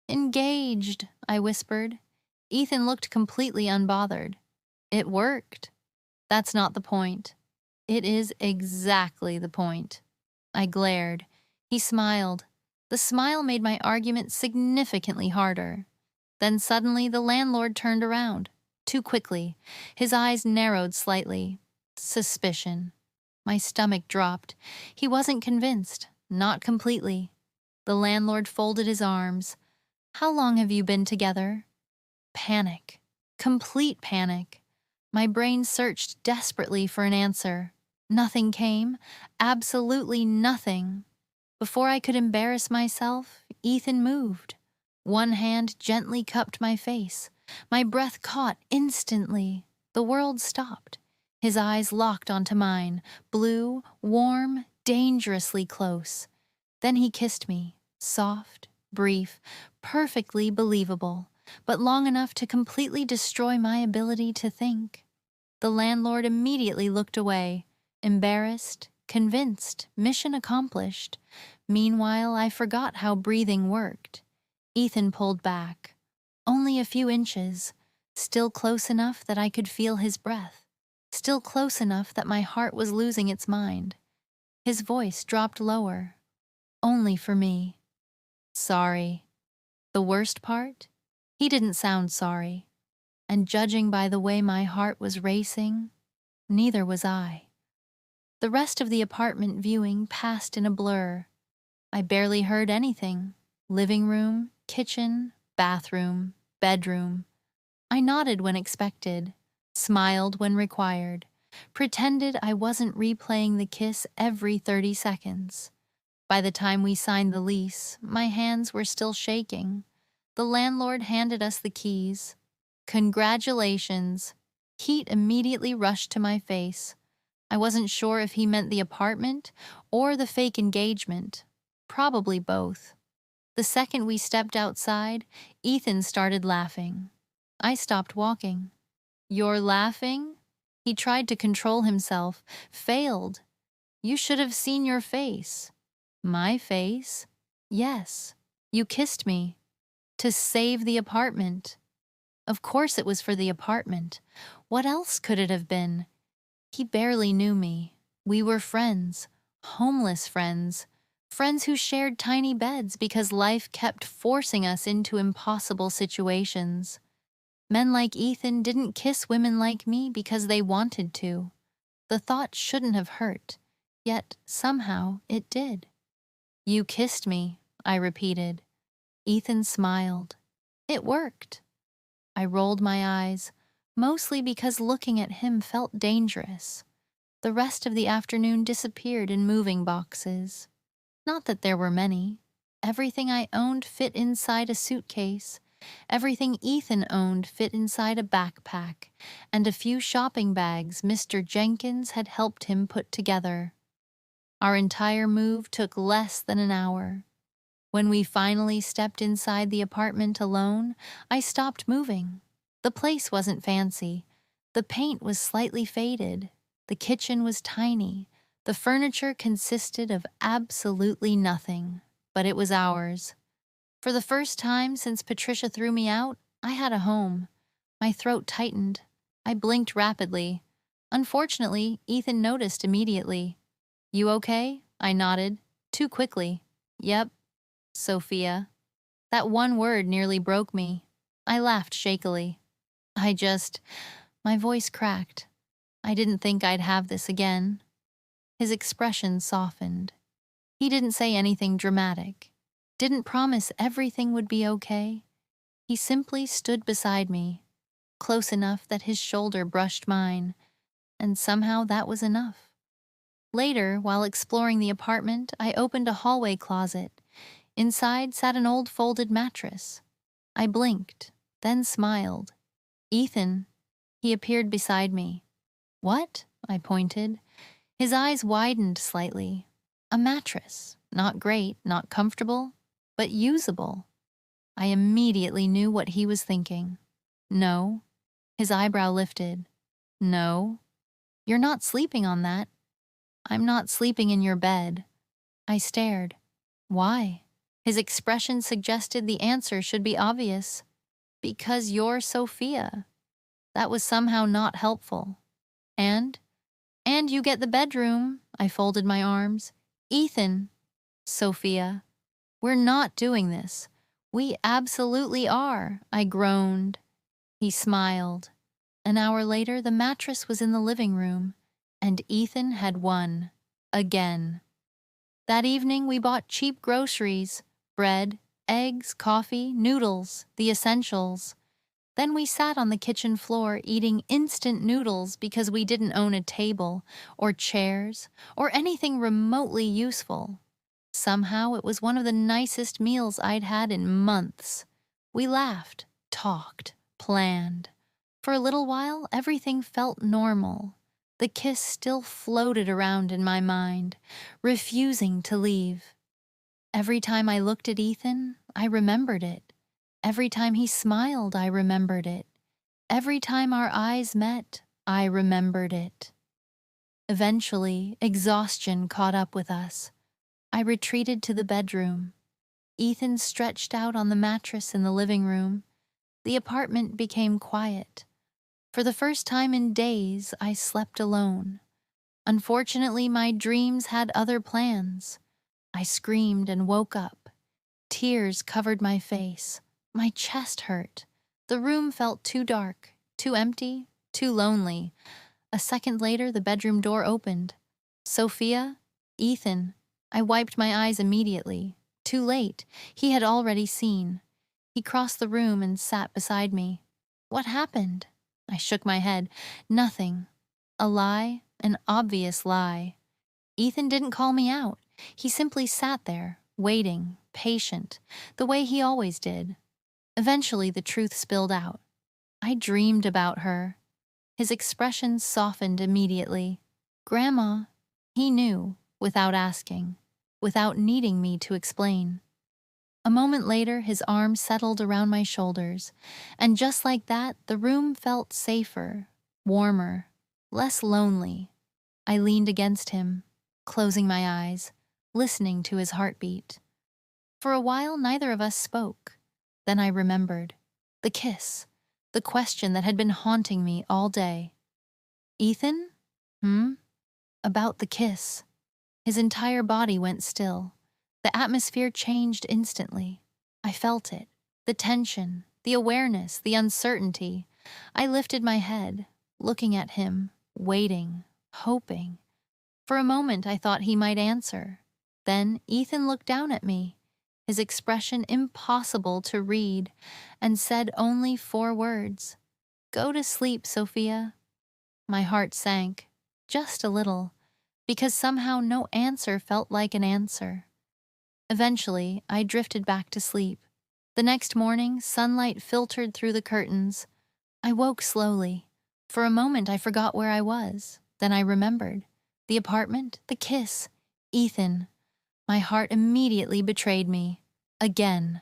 Speaker 1: Engaged, I whispered. Ethan looked completely unbothered. It worked. That's not the point. It is exactly the point. I glared. He smiled. The smile made my argument significantly harder. Then suddenly the landlord turned around. Too quickly. His eyes narrowed slightly. Suspicion. My stomach dropped. He wasn't convinced. Not completely. The landlord folded his arms. How long have you been together? Panic. Complete panic. My brain searched desperately for an answer. Nothing came. Absolutely nothing. Before I could embarrass myself, Ethan moved. One hand gently cupped my face. My breath caught instantly. The world stopped. His eyes locked onto mine, blue, warm, dangerously close. Then he kissed me, soft, brief, perfectly believable, but long enough to completely destroy my ability to think. The landlord immediately looked away, embarrassed, convinced, mission accomplished. Meanwhile, I forgot how breathing worked. Ethan pulled back. Only a few inches, still close enough that I could feel his breath, still close enough that my heart was losing its mind. His voice dropped lower. Only for me. Sorry. The worst part? He didn't sound sorry. And judging by the way my heart was racing, neither was I. The rest of the apartment viewing passed in a blur. I barely heard anything. Living room, kitchen, bathroom, bedroom. I nodded when expected, smiled when required, pretended I wasn't replaying the kiss every 30 seconds. By the time we signed the lease, my hands were still shaking. The landlord handed us the keys. Congratulations. Heat immediately rushed to my face. I wasn't sure if he meant the apartment or the fake engagement. Probably both. The second we stepped outside, Ethan started laughing. I stopped walking. "You're laughing?" He tried to control himself, failed. "You should have seen your face." "My face?" "Yes. You kissed me. To save the apartment." Of course it was for the apartment. What else could it have been? He barely knew me. We were friends, homeless friends, friends who shared tiny beds because life kept forcing us into impossible situations. Men like Ethan didn't kiss women like me because they wanted to. The thought shouldn't have hurt, yet somehow it did. "You kissed me," I repeated. Ethan smiled. It worked. I rolled my eyes, mostly because looking at him felt dangerous. The rest of the afternoon disappeared in moving boxes. Not that there were many. Everything I owned fit inside a suitcase. Everything Ethan owned fit inside a backpack, and a few shopping bags Mr. Jenkins had helped him put together. Our entire move took less than an hour. When we finally stepped inside the apartment alone, I stopped moving. The place wasn't fancy. The paint was slightly faded. The kitchen was tiny. The furniture consisted of absolutely nothing, but it was ours. For the first time since Patricia threw me out, I had a home. My throat tightened. I blinked rapidly. Unfortunately, Ethan noticed immediately. "You okay?" I nodded. Too quickly. "Yep, Sophia." That one word nearly broke me. I laughed shakily. My voice cracked. I didn't think I'd have this again. His expression softened. He didn't say anything dramatic. Didn't promise everything would be okay. He simply stood beside me, close enough that his shoulder brushed mine, and somehow that was enough. Later, while exploring the apartment, I opened a hallway closet. Inside sat an old folded mattress. I blinked, then smiled. "Ethan." He appeared beside me. "What?" I pointed. His eyes widened slightly. A mattress. Not great, not comfortable, but usable. I immediately knew what he was thinking. "No." His eyebrow lifted. "No. You're not sleeping on that." "I'm not sleeping in your bed." I stared. "Why?" His expression suggested the answer should be obvious. "Because you're Sophia." That was somehow not helpful. And you get the bedroom." I folded my arms. "Ethan." "Sophia, we're not doing this." "We absolutely are," I groaned. He smiled. An hour later, the mattress was in the living room, and Ethan had won. Again. That evening, we bought cheap groceries: bread, eggs, coffee, noodles, the essentials. Then we sat on the kitchen floor eating instant noodles because we didn't own a table, or chairs, or anything remotely useful. Somehow it was one of the nicest meals I'd had in months. We laughed, talked, planned. For a little while, everything felt normal. The kiss still floated around in my mind, refusing to leave. Every time I looked at Ethan, I remembered it. Every time he smiled, I remembered it. Every time our eyes met, I remembered it. Eventually, exhaustion caught up with us. I retreated to the bedroom. Ethan stretched out on the mattress in the living room. The apartment became quiet. For the first time in days, I slept alone. Unfortunately, my dreams had other plans. I screamed and woke up. Tears covered my face. My chest hurt. The room felt too dark, too empty, too lonely. A second later, the bedroom door opened. "Sophia?" "Ethan." I wiped my eyes immediately. Too late. He had already seen. He crossed the room and sat beside me. "What happened?" I shook my head. "Nothing." A lie, an obvious lie. Ethan didn't call me out. He simply sat there, waiting, patient, the way he always did. Eventually, the truth spilled out. I dreamed about her. His expression softened immediately. "Grandma." He knew, without asking, without needing me to explain. A moment later, his arms settled around my shoulders, and just like that, the room felt safer, warmer, less lonely. I leaned against him, closing my eyes, listening to his heartbeat. For a while, neither of us spoke. Then I remembered. The kiss. The question that had been haunting me all day. Ethan? Hmm? About the kiss. His entire body went still. The atmosphere changed instantly. I felt it. The tension, the awareness, the uncertainty. I lifted my head, looking at him, waiting, hoping. For a moment I thought he might answer. Then Ethan looked down at me, his expression impossible to read, and said only 4 words. "Go to sleep, Sophia." My heart sank, just a little, because somehow no answer felt like an answer. Eventually, I drifted back to sleep. The next morning, sunlight filtered through the curtains. I woke slowly. For a moment, I forgot where I was. Then I remembered. The apartment, the kiss, Ethan. My heart immediately betrayed me. Again.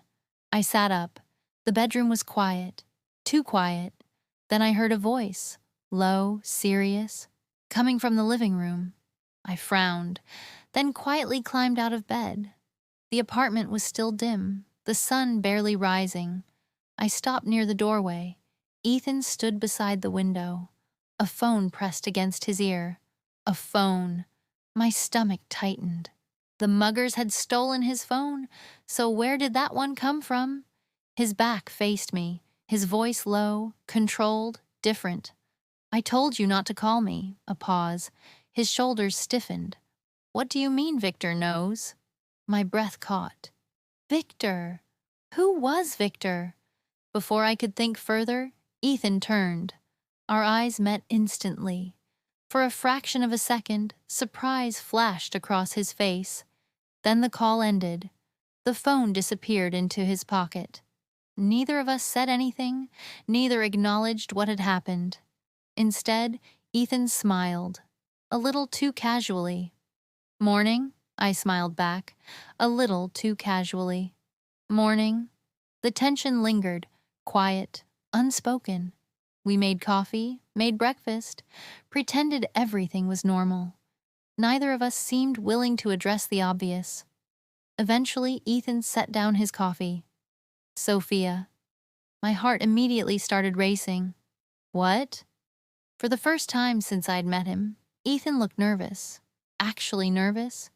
Speaker 1: I sat up. The bedroom was quiet. Too quiet. Then I heard a voice, low, serious, coming from the living room. I frowned, then quietly climbed out of bed. The apartment was still dim, the sun barely rising. I stopped near the doorway. Ethan stood beside the window, a phone pressed against his ear. A phone. My stomach tightened. The muggers had stolen his phone, so where did that one come from? His back faced me, his voice low, controlled, different. "I told you not to call me." A pause. His shoulders stiffened. "What do you mean Victor knows?" My breath caught. Victor! Who was Victor? Before I could think further, Ethan turned. Our eyes met instantly. For a fraction of a second, surprise flashed across his face. Then the call ended. The phone disappeared into his pocket. Neither of us said anything, neither acknowledged what had happened. Instead, Ethan smiled, a little too casually. "Morning," I smiled back, a little too casually. "Morning." The tension lingered, quiet, unspoken. We made coffee, made breakfast, pretended everything was normal. Neither of us seemed willing to address the obvious. Eventually, Ethan set down his coffee. "Sophia." My heart immediately started racing. "What?" For the first time since I'd met him, Ethan looked nervous. Actually nervous.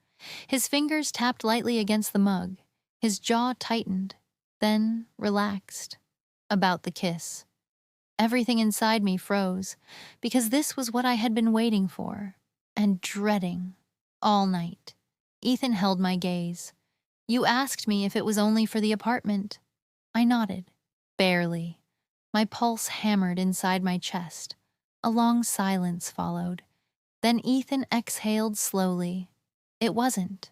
Speaker 1: His fingers tapped lightly against the mug. His jaw tightened, then relaxed. About the kiss. Everything inside me froze, because this was what I had been waiting for, and dreading, all night. Ethan held my gaze. "You asked me if it was only for the apartment." I nodded, barely. My pulse hammered inside my chest. A long silence followed. Then Ethan exhaled slowly. "It wasn't."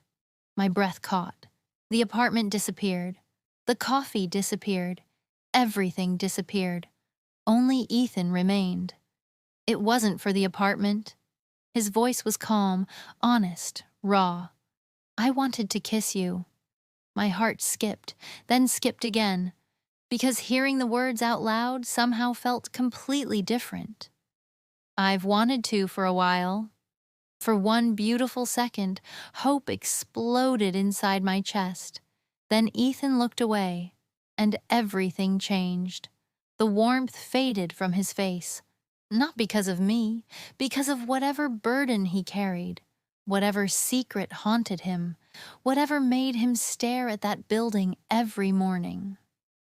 Speaker 1: My breath caught. The apartment disappeared. The coffee disappeared. Everything disappeared. Only Ethan remained. "It wasn't for the apartment." His voice was calm, honest, raw. "I wanted to kiss you." My heart skipped, then skipped again, because hearing the words out loud somehow felt completely different. "I've wanted to for a while." For one beautiful second, hope exploded inside my chest. Then Ethan looked away, and everything changed. The warmth faded from his face, not because of me, because of whatever burden he carried, whatever secret haunted him, whatever made him stare at that building every morning.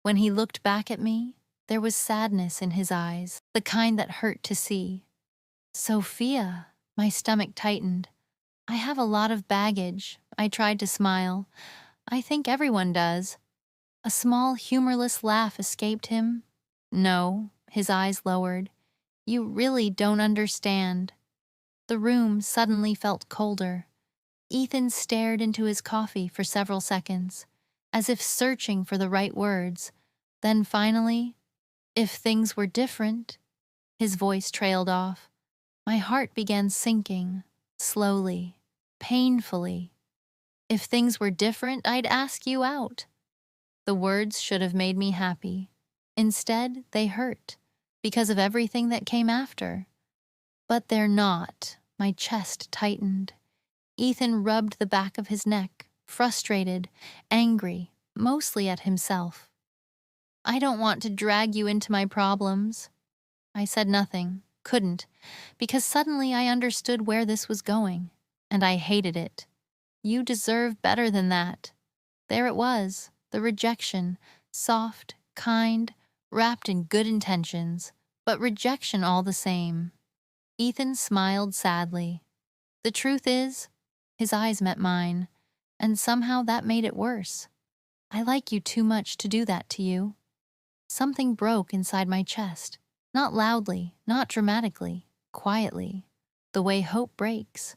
Speaker 1: When he looked back at me, there was sadness in his eyes, the kind that hurt to see. "Sophia." My stomach tightened. "I have a lot of baggage." I tried to smile. "I think everyone does." A small, humorless laugh escaped him. "No." His eyes lowered. "You really don't understand." The room suddenly felt colder. Ethan stared into his coffee for several seconds, as if searching for the right words. Then finally, "If things were different." His voice trailed off. My heart began sinking, slowly, painfully. "If things were different, I'd ask you out." The words should have made me happy. Instead, they hurt, because of everything that came after. But they're not. My chest tightened. Ethan rubbed the back of his neck, frustrated, angry, mostly at himself. I don't want to drag you into my problems. I said nothing, couldn't, because suddenly I understood where this was going, and I hated it. You deserve better than that. There it was, the rejection, soft, kind, wrapped in good intentions, but rejection all the same. Ethan smiled sadly. The truth is, his eyes met mine, and somehow that made it worse. I like you too much to do that to you. Something broke inside my chest, not loudly, not dramatically, quietly, the way hope breaks,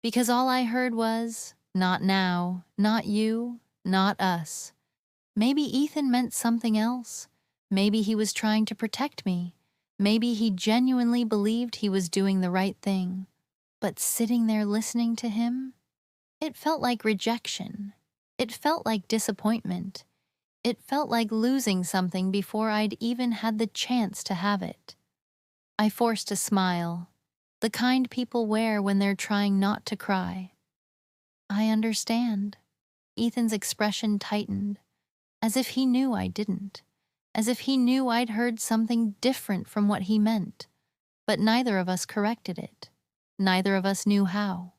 Speaker 1: because all I heard was, not now, not you, not us. Maybe Ethan meant something else. Maybe he was trying to protect me. Maybe he genuinely believed he was doing the right thing. But sitting there listening to him, it felt like rejection. It felt like disappointment. It felt like losing something before I'd even had the chance to have it. I forced a smile, the kind people wear when they're trying not to cry. I understand. Ethan's expression tightened, as if he knew I didn't, as if he knew I'd heard something different from what he meant. But neither of us corrected it. Neither of us knew how.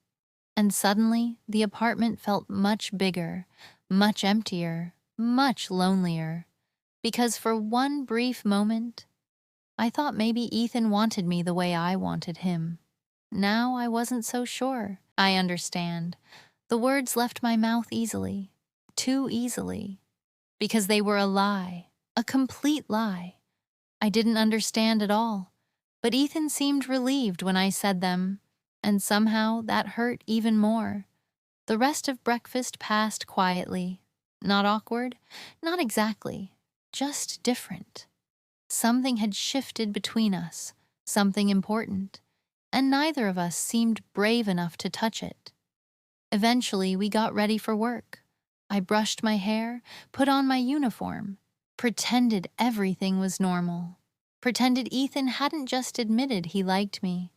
Speaker 1: And suddenly, the apartment felt much bigger, much emptier, much lonelier. Because for one brief moment, I thought maybe Ethan wanted me the way I wanted him. Now I wasn't so sure. I understand. The words left my mouth easily, too easily, because they were a lie, a complete lie. I didn't understand at all, but Ethan seemed relieved when I said them, and somehow that hurt even more. The rest of breakfast passed quietly. Not awkward, not exactly, just different. Something had shifted between us, something important, and neither of us seemed brave enough to touch it. Eventually, we got ready for work. I brushed my hair, put on my uniform, pretended everything was normal. Pretended Ethan hadn't just admitted he liked me.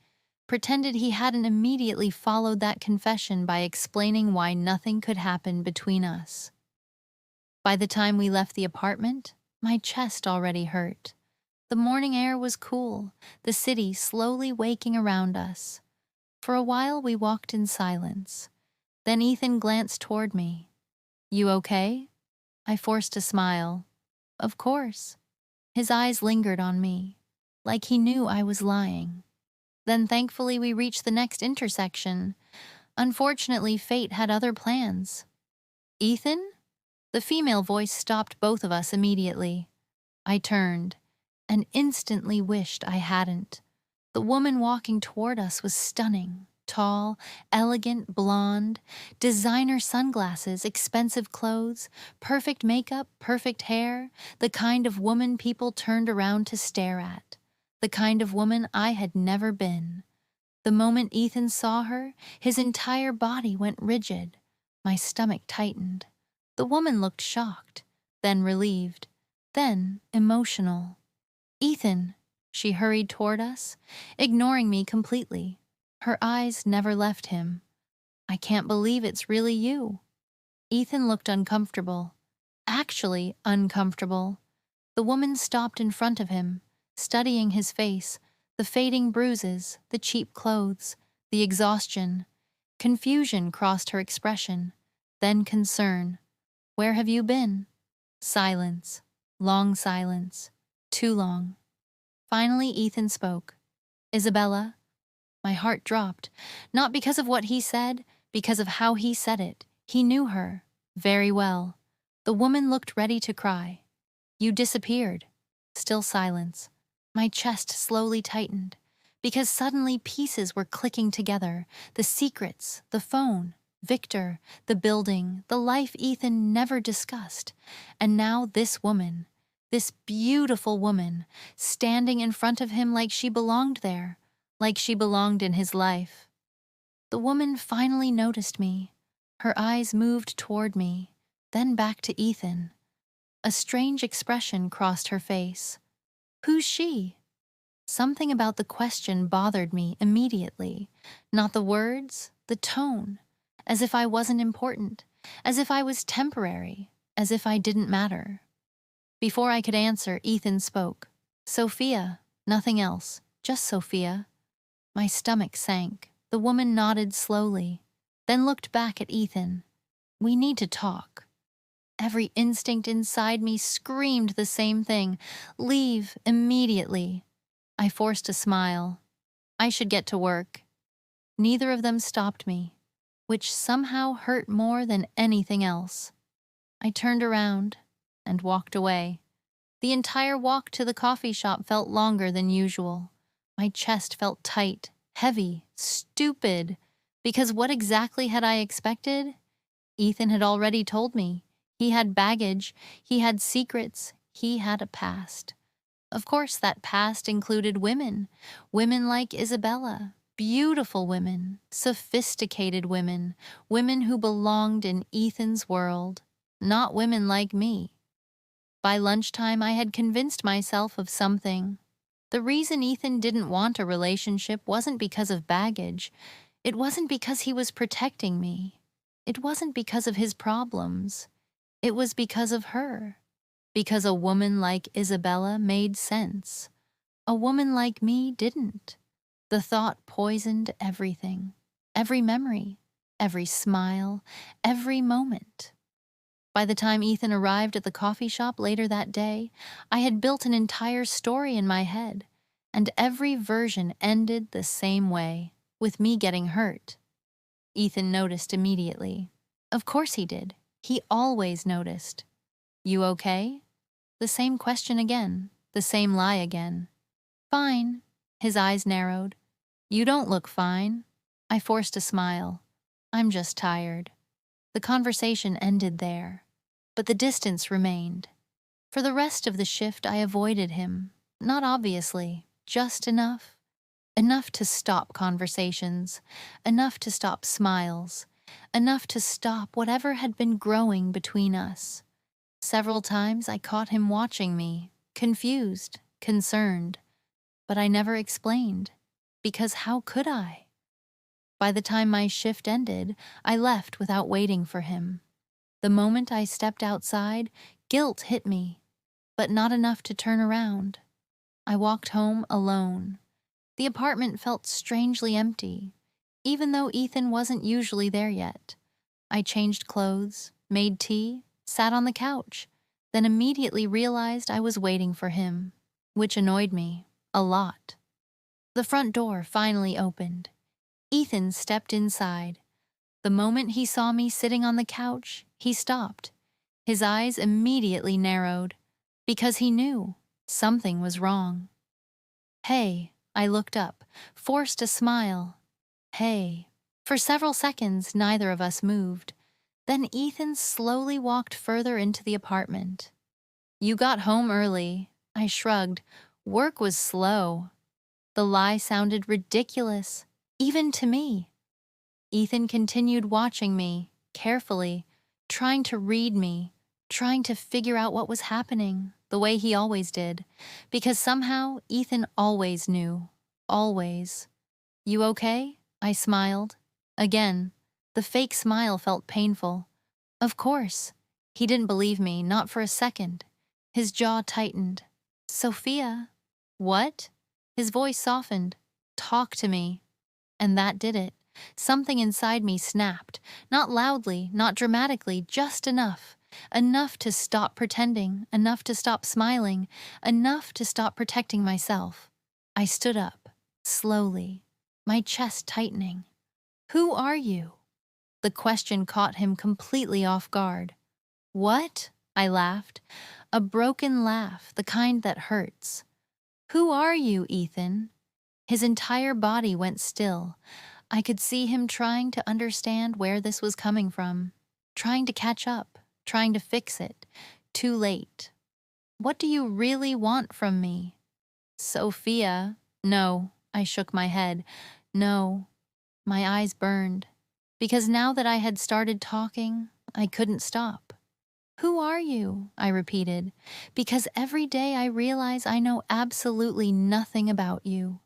Speaker 1: Pretended he hadn't immediately followed that confession by explaining why nothing could happen between us. By the time we left the apartment, my chest already hurt. The morning air was cool, the city slowly waking around us. For a while we walked in silence. Then Ethan glanced toward me. You okay? I forced a smile. Of course. His eyes lingered on me, like he knew I was lying. Then thankfully we reached the next intersection. Unfortunately, fate had other plans. Ethan? The female voice stopped both of us immediately. I turned, and instantly wished I hadn't. The woman walking toward us was stunning. Tall, elegant, blonde, designer sunglasses, expensive clothes, perfect makeup, perfect hair, the kind of woman people turned around to stare at, the kind of woman I had never been. The moment Ethan saw her, his entire body went rigid. My stomach tightened. The woman looked shocked, then relieved, then emotional. Ethan, she hurried toward us, ignoring me completely. Her eyes never left him. I can't believe it's really you. Ethan looked uncomfortable. Actually uncomfortable. The woman stopped in front of him, studying his face, the fading bruises, the cheap clothes, the exhaustion. Confusion crossed her expression, then concern. Where have you been? Silence. Long silence. Too long. Finally, Ethan spoke. Isabella. My heart dropped, not because of what he said, because of how he said it. He knew her very well. The woman looked ready to cry. You disappeared. Still silence. My chest slowly tightened, because suddenly pieces were clicking together. The secrets, the phone, Victor, the building, the life Ethan never discussed. And now this woman, this beautiful woman, standing in front of him like she belonged there, like she belonged in his life. The woman finally noticed me. Her eyes moved toward me, then back to Ethan. A strange expression crossed her face. Who's she? Something about the question bothered me immediately. Not the words, the tone. As if I wasn't important. As if I was temporary. As if I didn't matter. Before I could answer, Ethan spoke. Sophia, nothing else, just Sophia. My stomach sank. The woman nodded slowly, then looked back at Ethan. We need to talk. Every instinct inside me screamed the same thing. Leave immediately. I forced a smile. I should get to work. Neither of them stopped me, which somehow hurt more than anything else. I turned around and walked away. The entire walk to the coffee shop felt longer than usual. My chest felt tight, heavy, stupid. Because what exactly had I expected? Ethan had already told me. He had baggage, he had secrets, he had a past. Of course, that past included women. Women like Isabella. Beautiful women, sophisticated women, women who belonged in Ethan's world. Not women like me. By lunchtime, I had convinced myself of something. The reason Ethan didn't want a relationship wasn't because of baggage. It wasn't because he was protecting me. It wasn't because of his problems. It was because of her. Because a woman like Isabella made sense. A woman like me didn't. The thought poisoned everything. Every memory. Every smile. Every moment. By the time Ethan arrived at the coffee shop later that day, I had built an entire story in my head, and every version ended the same way, with me getting hurt. Ethan noticed immediately. Of course he did. He always noticed. You okay? The same question again, the same lie again. Fine. His eyes narrowed. You don't look fine. I forced a smile. I'm just tired. The conversation ended there, but the distance remained. For the rest of the shift, I avoided him. Not obviously, just enough. Enough to stop conversations, enough to stop smiles, enough to stop whatever had been growing between us. Several times I caught him watching me, confused, concerned. But I never explained, because how could I? By the time my shift ended, I left without waiting for him. The moment I stepped outside, guilt hit me, but not enough to turn around. I walked home alone. The apartment felt strangely empty, even though Ethan wasn't usually there yet. I changed clothes, made tea, sat on the couch, then immediately realized I was waiting for him, which annoyed me a lot. The front door finally opened. Ethan stepped inside. The moment he saw me sitting on the couch, he stopped. His eyes immediately narrowed, because he knew something was wrong. Hey, I looked up, forced a smile. Hey. For several seconds, neither of us moved. Then Ethan slowly walked further into the apartment. You got home early. I shrugged. Work was slow. The lie sounded ridiculous, even to me. Ethan continued watching me, carefully, trying to read me, trying to figure out what was happening, the way he always did, because somehow Ethan always knew, always. You okay? I smiled. Again, the fake smile felt painful. Of course. He didn't believe me, not for a second. His jaw tightened. Sophia? What? His voice softened. Talk to me. And that did it. Something inside me snapped. Not loudly, not dramatically, just enough. Enough to stop pretending, enough to stop smiling, enough to stop protecting myself. I stood up, slowly, my chest tightening. Who are you? The question caught him completely off guard. What? I laughed. A broken laugh, the kind that hurts. Who are you, Ethan? His entire body went still. I could see him trying to understand where this was coming from, trying to catch up, trying to fix it. Too late. What do you really want from me? Sophia. No, I shook my head. No. My eyes burned. Because now that I had started talking, I couldn't stop. Who are you? I repeated, because every day I realize I know absolutely nothing about you.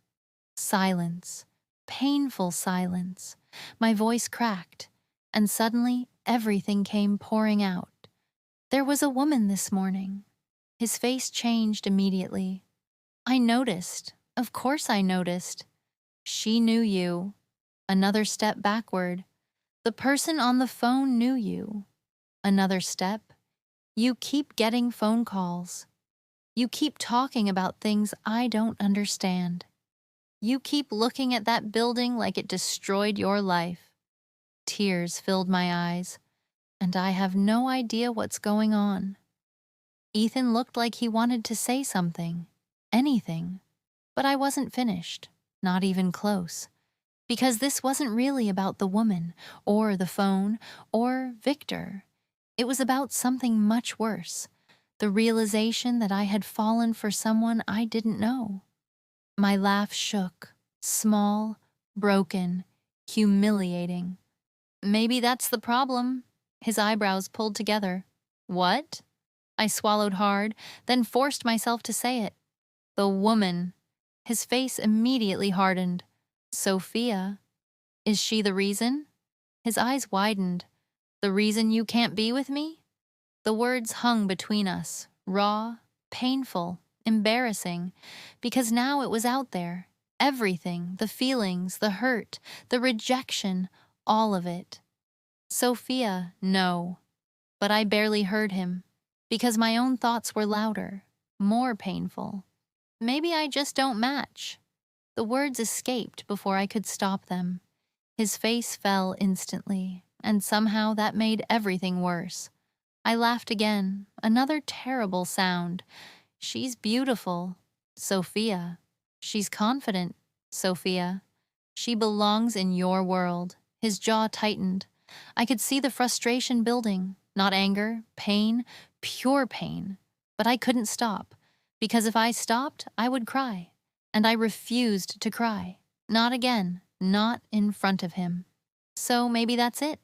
Speaker 1: Silence. Painful silence. My voice cracked, and suddenly everything came pouring out. There was a woman this morning. His face changed immediately. I noticed. Of course I noticed. She knew you. Another step backward. The person on the phone knew you. Another step. You keep getting phone calls. You keep talking about things I don't understand. You keep looking at that building like it destroyed your life. Tears filled my eyes, and I have no idea what's going on. Ethan looked like he wanted to say something, anything, but I wasn't finished, not even close, because this wasn't really about the woman, or the phone, or Victor. It was about something much worse, the realization that I had fallen for someone I didn't know. My laugh shook, small, broken, humiliating. Maybe that's the problem. His eyebrows pulled together. What? I swallowed hard, then forced myself to say it. The woman. His face immediately hardened. Sophia. Is she the reason? His eyes widened. The reason you can't be with me? The words hung between us, raw, painful, embarrassing, because now it was out there. Everything, the feelings, the hurt, the rejection, all of it. Sophia, no. But I barely heard him, because my own thoughts were louder, more painful. Maybe I just don't match. The words escaped before I could stop them. His face fell instantly, and somehow that made everything worse. I laughed again, another terrible sound. She's beautiful, Sophia. She's confident, Sophia. She belongs in your world. His jaw tightened. I could see the frustration building, not anger, pain, pure pain. But I couldn't stop, because if I stopped, I would cry. And I refused to cry. Not again, not in front of him. So maybe that's it.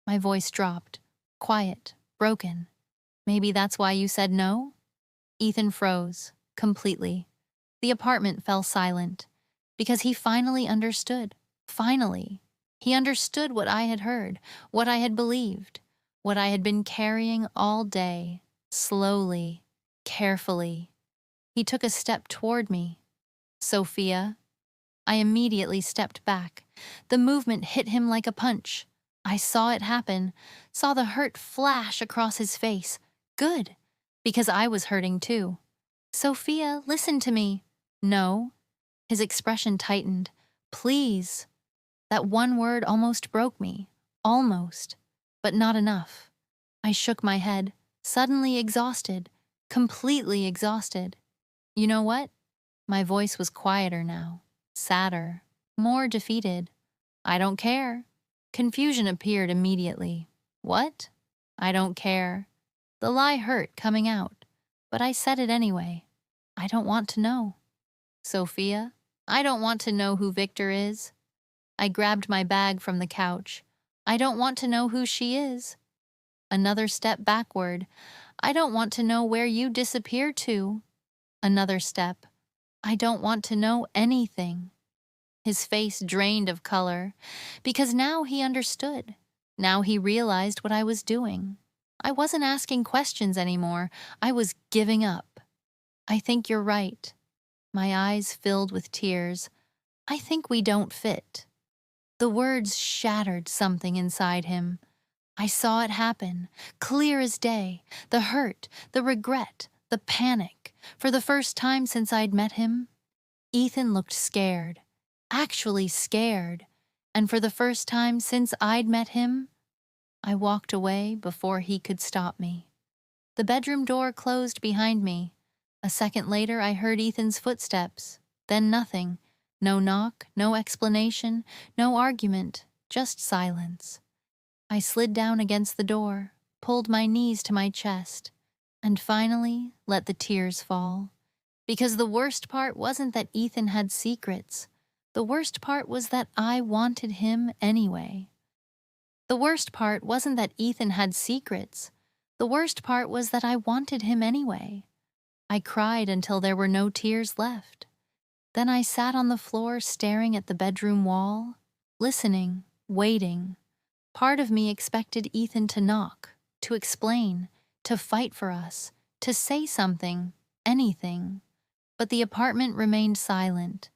Speaker 1: My voice dropped, quiet, broken. Maybe that's why you said no? Ethan froze, completely. The apartment fell silent, because he finally understood. Finally. He understood what I had heard, what I had believed, what I had been carrying all day, slowly, carefully. He took a step toward me. Sophia. I immediately stepped back. The movement hit him like a punch. I saw it happen, saw the hurt flash across his face. Good, because I was hurting too. Sophia, listen to me. No. His expression tightened. Please. That one word almost broke me. Almost. But not enough. I shook my head, suddenly exhausted, completely exhausted. You know what? My voice was quieter now, sadder, more defeated. I don't care. Confusion appeared immediately. What? I don't care. The lie hurt coming out, but I said it anyway. I don't want to know. Sophia, I don't want to know who Victor is. I grabbed my bag from the couch. I don't want to know who she is. Another step backward. I don't want to know where you disappear to. Another step. I don't want to know anything. His face drained of color, because now he understood. Now he realized what I was doing. I wasn't asking questions anymore. I was giving up. I think you're right. My eyes filled with tears. I think we don't fit. The words shattered something inside him. I saw it happen, clear as day, the hurt, the regret, the panic. For the first time since I'd met him, Ethan looked scared, actually scared. And for the first time since I'd met him, I walked away before he could stop me. The bedroom door closed behind me. A second later, I heard Ethan's footsteps. Then nothing. No knock, no explanation, no argument, just silence. I slid down against the door, pulled my knees to my chest, and finally let the tears fall. Because the worst part wasn't that Ethan had secrets. The worst part was that I wanted him anyway. The worst part wasn't that Ethan had secrets. The worst part was that I wanted him anyway. I cried until there were no tears left. Then I sat on the floor staring at the bedroom wall, listening, waiting. Part of me expected Ethan to knock, to explain, to fight for us, to say something, anything. But the apartment remained silent.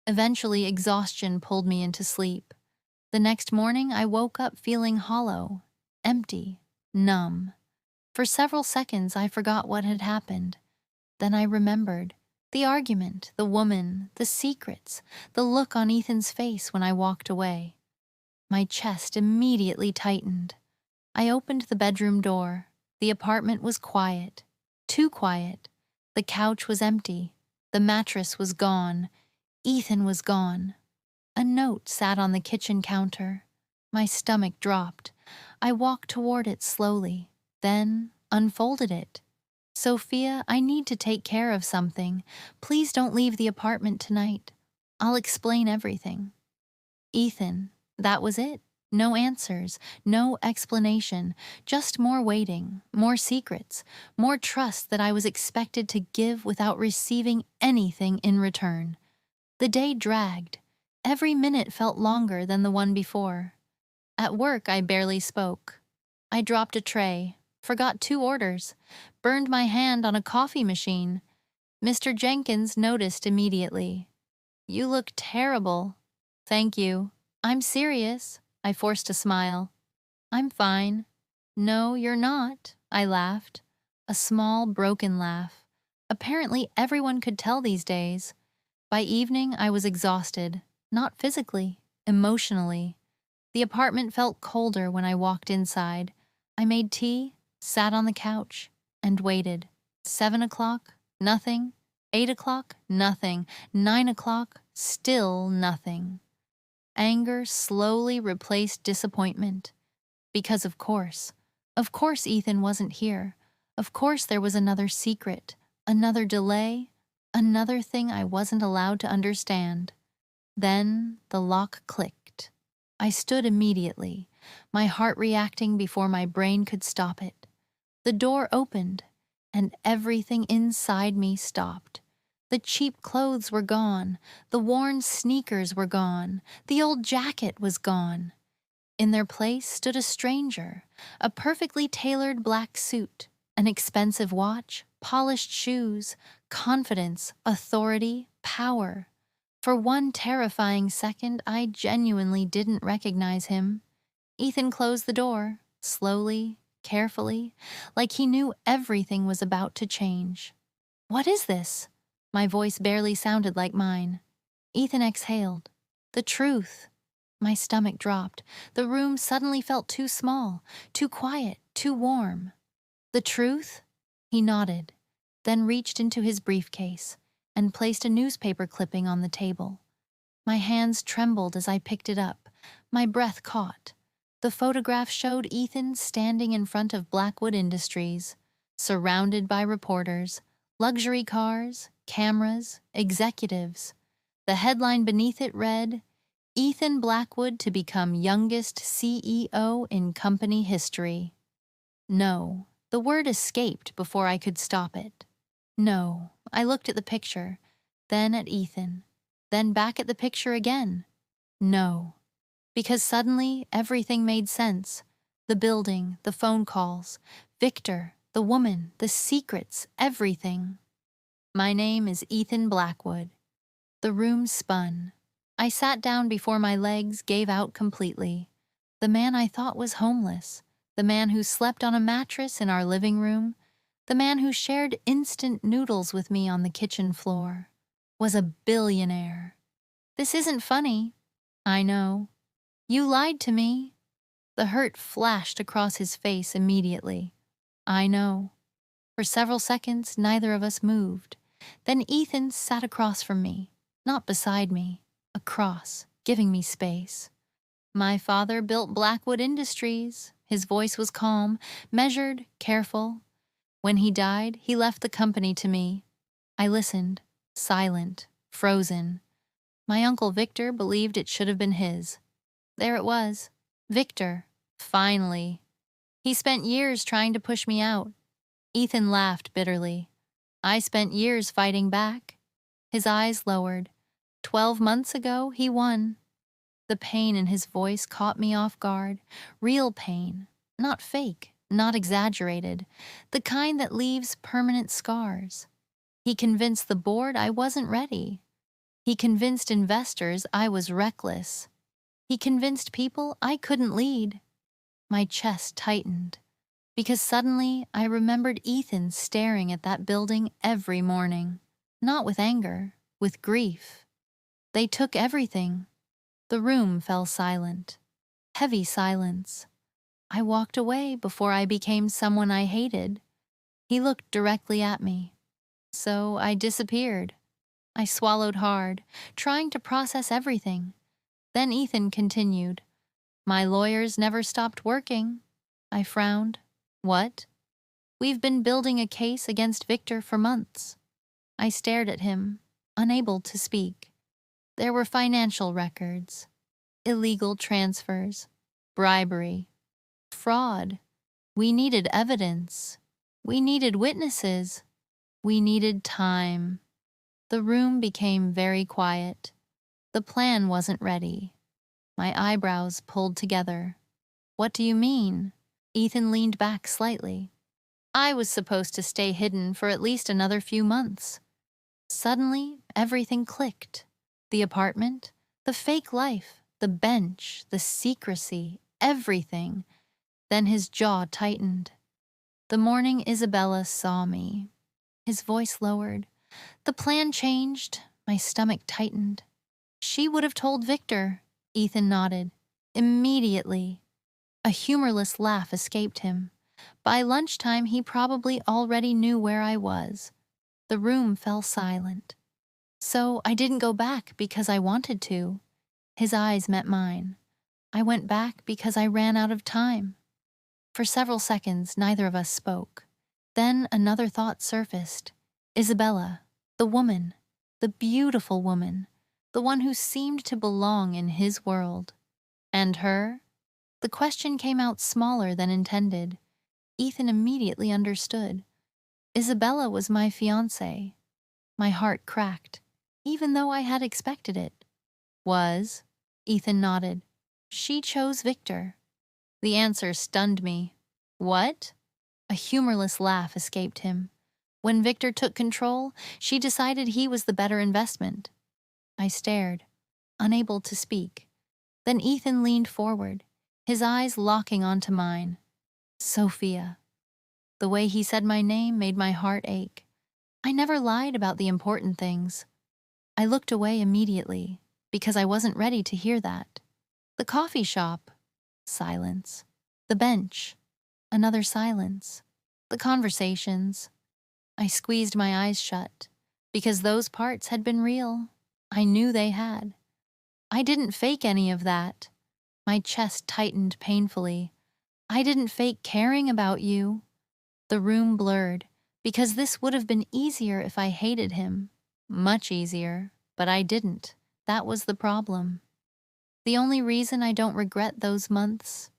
Speaker 1: Eventually, exhaustion pulled me into sleep. The next morning, I woke up feeling hollow, empty, numb. For several seconds, I forgot what had happened. Then I remembered. The argument, the woman, the secrets, the look on Ethan's face when I walked away. My chest immediately tightened. I opened the bedroom door. The apartment was quiet. Too quiet. The couch was empty. The mattress was gone. Ethan was gone. A note sat on the kitchen counter. My stomach dropped. I walked toward it slowly, then unfolded it. "Sophia, I need to take care of something. Please don't leave the apartment tonight. I'll explain everything." Ethan, that was it. No answers, no explanation, just more waiting, more secrets, more trust that I was expected to give without receiving anything in return. The day dragged. Every minute felt longer than the one before. At work, I barely spoke. I dropped a tray, forgot 2 orders, burned my hand on a coffee machine. Mr. Jenkins noticed immediately. "You look terrible." "Thank you. I'm serious." I forced a smile. "I'm fine." "No, you're not," I laughed. A small, broken laugh. Apparently everyone could tell these days. By evening, I was exhausted. Not physically, emotionally. The apartment felt colder when I walked inside. I made tea, sat on the couch, and waited. 7 o'clock, nothing. 8 o'clock, nothing. 9 o'clock, still nothing. Anger slowly replaced disappointment. Because of course Ethan wasn't here. Of course there was another secret, another delay, another thing I wasn't allowed to understand. Then the lock clicked. I stood immediately, my heart reacting before my brain could stop it. The door opened, and everything inside me stopped. The cheap clothes were gone, the worn sneakers were gone, the old jacket was gone. In their place stood a stranger, a perfectly tailored black suit, an expensive watch, polished shoes, confidence, authority, power. For one terrifying second, I genuinely didn't recognize him. Ethan closed the door, slowly, carefully, like he knew everything was about to change. "What is this?" My voice barely sounded like mine. Ethan exhaled. "The truth." My stomach dropped. The room suddenly felt too small, too quiet, too warm. "The truth?" He nodded, then reached into his briefcase and placed a newspaper clipping on the table. My hands trembled as I picked it up. My breath caught. The photograph showed Ethan standing in front of Blackwood Industries, surrounded by reporters, luxury cars, cameras, executives. The headline beneath it read, "Ethan Blackwood to become youngest CEO in company history." No, the word escaped before I could stop it. No, I looked at the picture, then at Ethan, then back at the picture again. No, because suddenly everything made sense. The building, the phone calls, Victor, the woman, the secrets, everything. "My name is Ethan Blackwood." The room spun. I sat down before my legs gave out completely. The man I thought was homeless, the man who slept on a mattress in our living room, the man who shared instant noodles with me on the kitchen floor, was a billionaire. "This isn't funny." "I know." "You lied to me." The hurt flashed across his face immediately. "I know." For several seconds, neither of us moved. Then Ethan sat across from me, not beside me, across, giving me space. "My father built Blackwood Industries." His voice was calm, measured, careful. "When he died, he left the company to me." I listened, silent, frozen. My Uncle Victor believed it should have been his. There it was. Victor. Finally. He spent years trying to push me out. Ethan laughed bitterly. I spent years fighting back. His eyes lowered. 12 months ago, he won. The pain in his voice caught me off guard. Real pain, not fake, not exaggerated, the kind that leaves permanent scars. He convinced the board I wasn't ready. He convinced investors I was reckless. He convinced people I couldn't lead. My chest tightened, because suddenly I remembered Ethan staring at that building every morning. Not with anger, with grief. They took everything. The room fell silent. Heavy silence. I walked away before I became someone I hated. He looked directly at me. So I disappeared. I swallowed hard, trying to process everything. Then Ethan continued. My lawyers never stopped working. I frowned. What? We've been building a case against Victor for months. I stared at him, unable to speak. There were financial records, illegal transfers, bribery, fraud. We needed evidence. We needed witnesses. We needed time. The room became very quiet. The plan wasn't ready. My eyebrows pulled together. What do you mean? Ethan leaned back slightly. I was supposed to stay hidden for at least another few months. Suddenly, everything clicked. The apartment, the fake life, the bench, the secrecy, everything. Then his jaw tightened. The morning Isabella saw me. His voice lowered. The plan changed. My stomach tightened. She would have told Victor. Ethan nodded. Immediately. A humorless laugh escaped him. By lunchtime, he probably already knew where I was. The room fell silent. So I didn't go back because I wanted to. His eyes met mine. I went back because I ran out of time. For several seconds, neither of us spoke. Then another thought surfaced. Isabella, the woman, the beautiful woman, the one who seemed to belong in his world. And her? The question came out smaller than intended. Ethan immediately understood. Isabella was my fiancée. My heart cracked, even though I had expected it. Was? Ethan nodded. She chose Victor. The answer stunned me. What? A humorless laugh escaped him. When Victor took control, she decided he was the better investment. I stared, unable to speak. Then Ethan leaned forward, his eyes locking onto mine. Sophia. The way he said my name made my heart ache. I never lied about the important things. I looked away immediately, because I wasn't ready to hear that. The coffee shop. Silence. The bench. Another silence. The conversations. I squeezed my eyes shut, because those parts had been real. I knew they had. I didn't fake any of that. My chest tightened painfully. I didn't fake caring about you. The room blurred, because this would have been easier if I hated him. Much easier, but I didn't. That was the problem. The only reason I don't regret those months,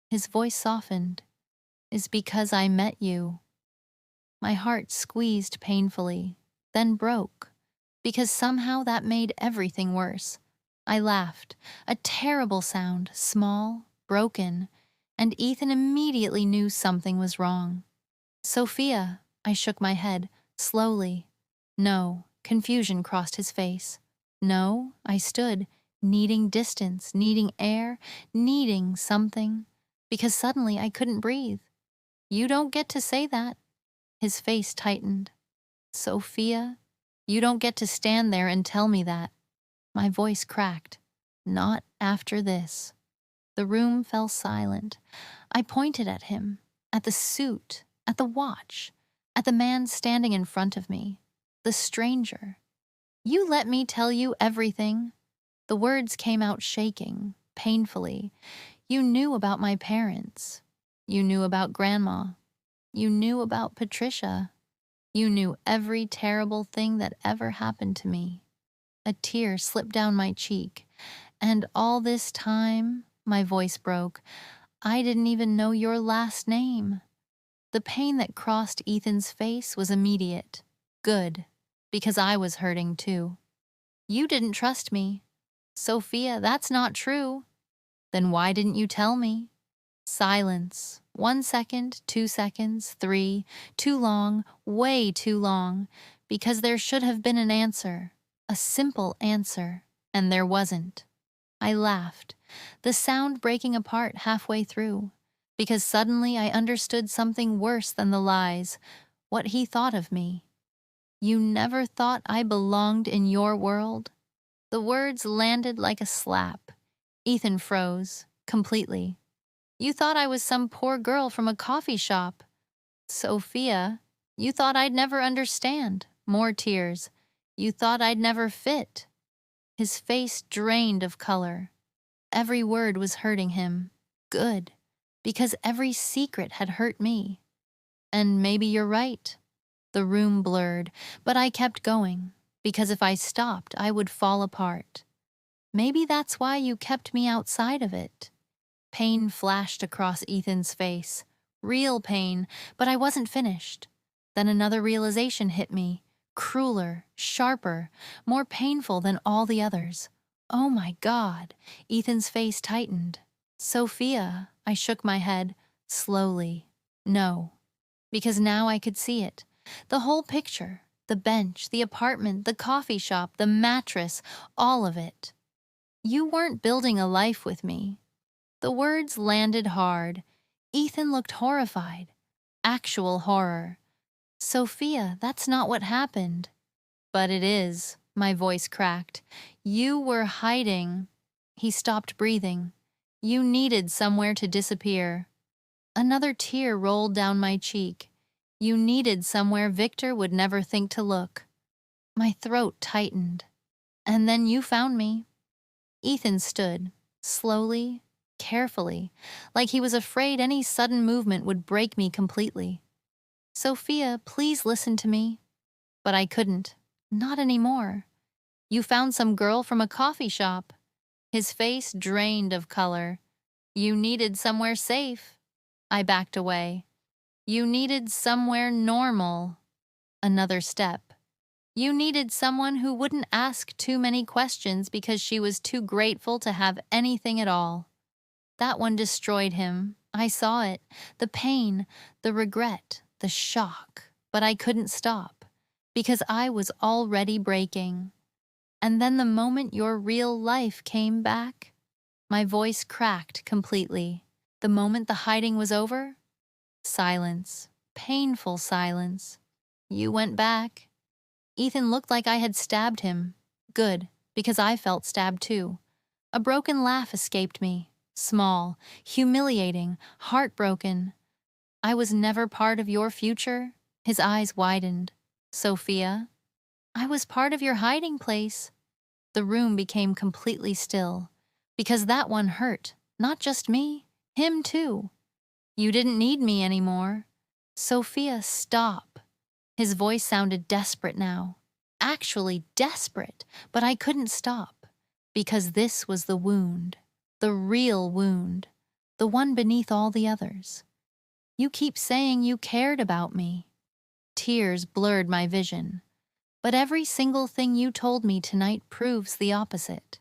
Speaker 1: his voice softened, is because I met you. My heart squeezed painfully, then broke, because somehow that made everything worse. I laughed, a terrible sound, small, broken, and Ethan immediately knew something was wrong. Sophia, I shook my head, slowly. No, confusion crossed his face. No, I stood, needing distance, needing air, needing something, because suddenly I couldn't breathe. You don't get to say that. His face tightened. Sophia, you don't get to stand there and tell me that. My voice cracked. Not after this. The room fell silent. I pointed at him, at the suit, at the watch, at the man standing in front of me, the stranger. You let me tell you everything. The words came out shaking, painfully. You knew about my parents. You knew about Grandma. You knew about Patricia. You knew every terrible thing that ever happened to me. A tear slipped down my cheek. And all this time, my voice broke, I didn't even know your last name. The pain that crossed Ethan's face was immediate. Good, because I was hurting too. You didn't trust me. Sophia, that's not true. Then why didn't you tell me? Silence. 1 second, 2 seconds, 3. Too long, way too long, because there should have been an answer. A simple answer. And there wasn't. I laughed, the sound breaking apart halfway through, because suddenly I understood something worse than the lies, what he thought of me. You never thought I belonged in your world? The words landed like a slap. Ethan froze, completely. You thought I was some poor girl from a coffee shop. Sophia, you thought I'd never understand. More tears. You thought I'd never fit. His face drained of color. Every word was hurting him. Good, because every secret had hurt me. And maybe you're right. The room blurred, but I kept going, because if I stopped, I would fall apart. Maybe that's why you kept me outside of it. Pain flashed across Ethan's face. Real pain, but I wasn't finished. Then another realization hit me. Crueler, sharper, more painful than all the others. Oh my God, Ethan's face tightened. Sophia, I shook my head, slowly. No, because now I could see it. The whole picture, the bench, the apartment, the coffee shop, the mattress, all of it. You weren't building a life with me. The words landed hard. Ethan looked horrified. Actual horror. Sophia, that's not what happened. But it is, my voice cracked. You were hiding. He stopped breathing. You needed somewhere to disappear. Another tear rolled down my cheek. You needed somewhere Victor would never think to look. My throat tightened. And then you found me. Ethan stood, slowly, carefully, like he was afraid any sudden movement would break me completely. Sophia, please listen to me. But I couldn't. Not anymore. You found some girl from a coffee shop. His face drained of color. You needed somewhere safe. I backed away. You needed somewhere normal. Another step. You needed someone who wouldn't ask too many questions because she was too grateful to have anything at all. That one destroyed him. I saw it. The pain, the regret, the shock. But I couldn't stop, because I was already breaking. And then the moment your real life came back, my voice cracked completely. The moment the hiding was over, silence, painful silence. You went back. Ethan looked like I had stabbed him. Good, because I felt stabbed too. A broken laugh escaped me. Small, humiliating, heartbroken. I was never part of your future. His eyes widened. Sophia, I was part of your hiding place. The room became completely still, because that one hurt, not just me, him too. You didn't need me anymore. Sophia, stop. His voice sounded desperate now. Actually desperate, but I couldn't stop, because this was the wound. The real wound, the one beneath all the others. You keep saying you cared about me. Tears blurred my vision. But every single thing you told me tonight proves the opposite.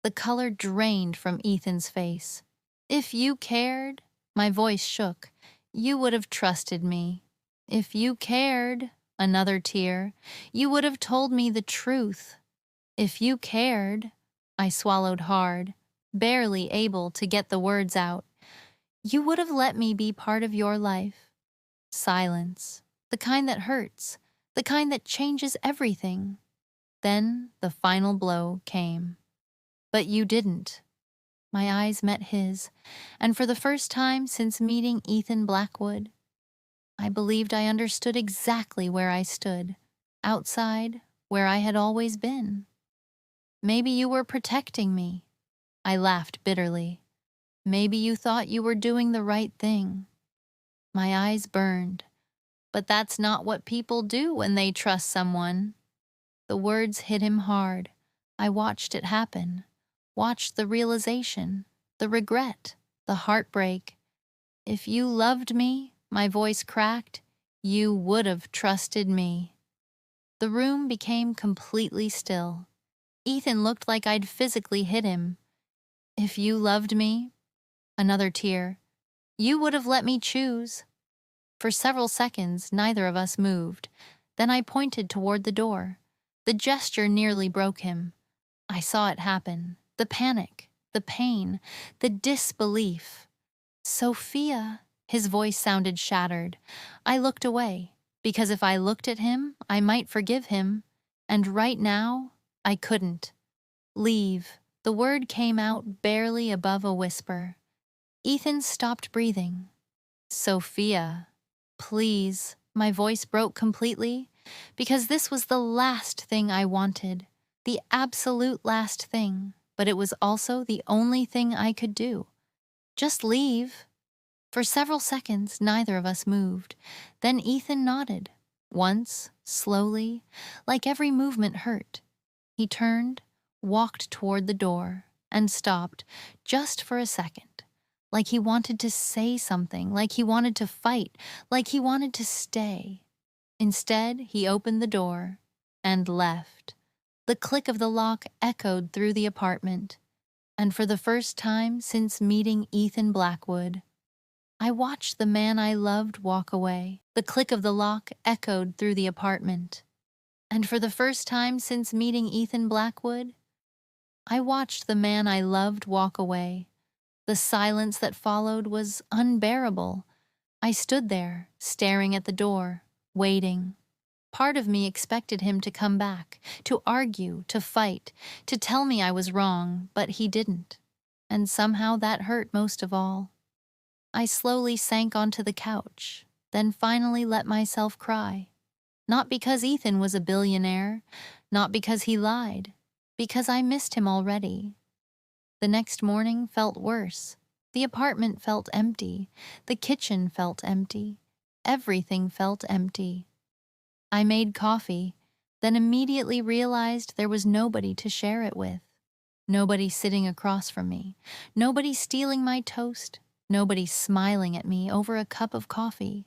Speaker 1: The color drained from Ethan's face. If you cared, my voice shook, you would have trusted me. If you cared, another tear, you would have told me the truth. If you cared, I swallowed hard, barely able to get the words out. You would have let me be part of your life. Silence, the kind that hurts, the kind that changes everything. Then the final blow came. But you didn't. My eyes met his, and for the first time since meeting Ethan Blackwood, I believed I understood exactly where I stood, outside where I had always been. Maybe you were protecting me. I laughed bitterly. Maybe you thought you were doing the right thing. My eyes burned. But that's not what people do when they trust someone. The words hit him hard. I watched it happen. Watched the realization, the regret, the heartbreak. If you loved me, my voice cracked, you would have trusted me. The room became completely still. Ethan looked like I'd physically hit him. If you loved me, another tear, you would have let me choose. For several seconds, neither of us moved. Then I pointed toward the door. The gesture nearly broke him. I saw it happen. The panic, the pain, the disbelief. Sophia, his voice sounded shattered. I looked away, because if I looked at him, I might forgive him. And right now, I couldn't. Leave. The word came out barely above a whisper. Ethan stopped breathing. Sophia, please. My voice broke completely, because this was the last thing I wanted, the absolute last thing, but it was also the only thing I could do. Just leave. For several seconds, neither of us moved. Then Ethan nodded. Once, slowly, like every movement hurt. He turned, walked toward the door, and stopped, just for a second. Like he wanted to say something, like he wanted to fight, like he wanted to stay. Instead, he opened the door and left. The click of the lock echoed through the apartment. And for the first time since meeting Ethan Blackwood, I watched the man I loved walk away. The click of the lock echoed through the apartment. And for the first time since meeting Ethan Blackwood, I watched the man I loved walk away. The silence that followed was unbearable. I stood there, staring at the door, waiting. Part of me expected him to come back, to argue, to fight, to tell me I was wrong, but he didn't. And somehow that hurt most of all. I slowly sank onto the couch, then finally let myself cry. Not because Ethan was a billionaire, not because he lied, because I missed him already. The next morning felt worse. The apartment felt empty. The kitchen felt empty. Everything felt empty. I made coffee, then immediately realized there was nobody to share it with. Nobody sitting across from me. Nobody stealing my toast. Nobody smiling at me over a cup of coffee.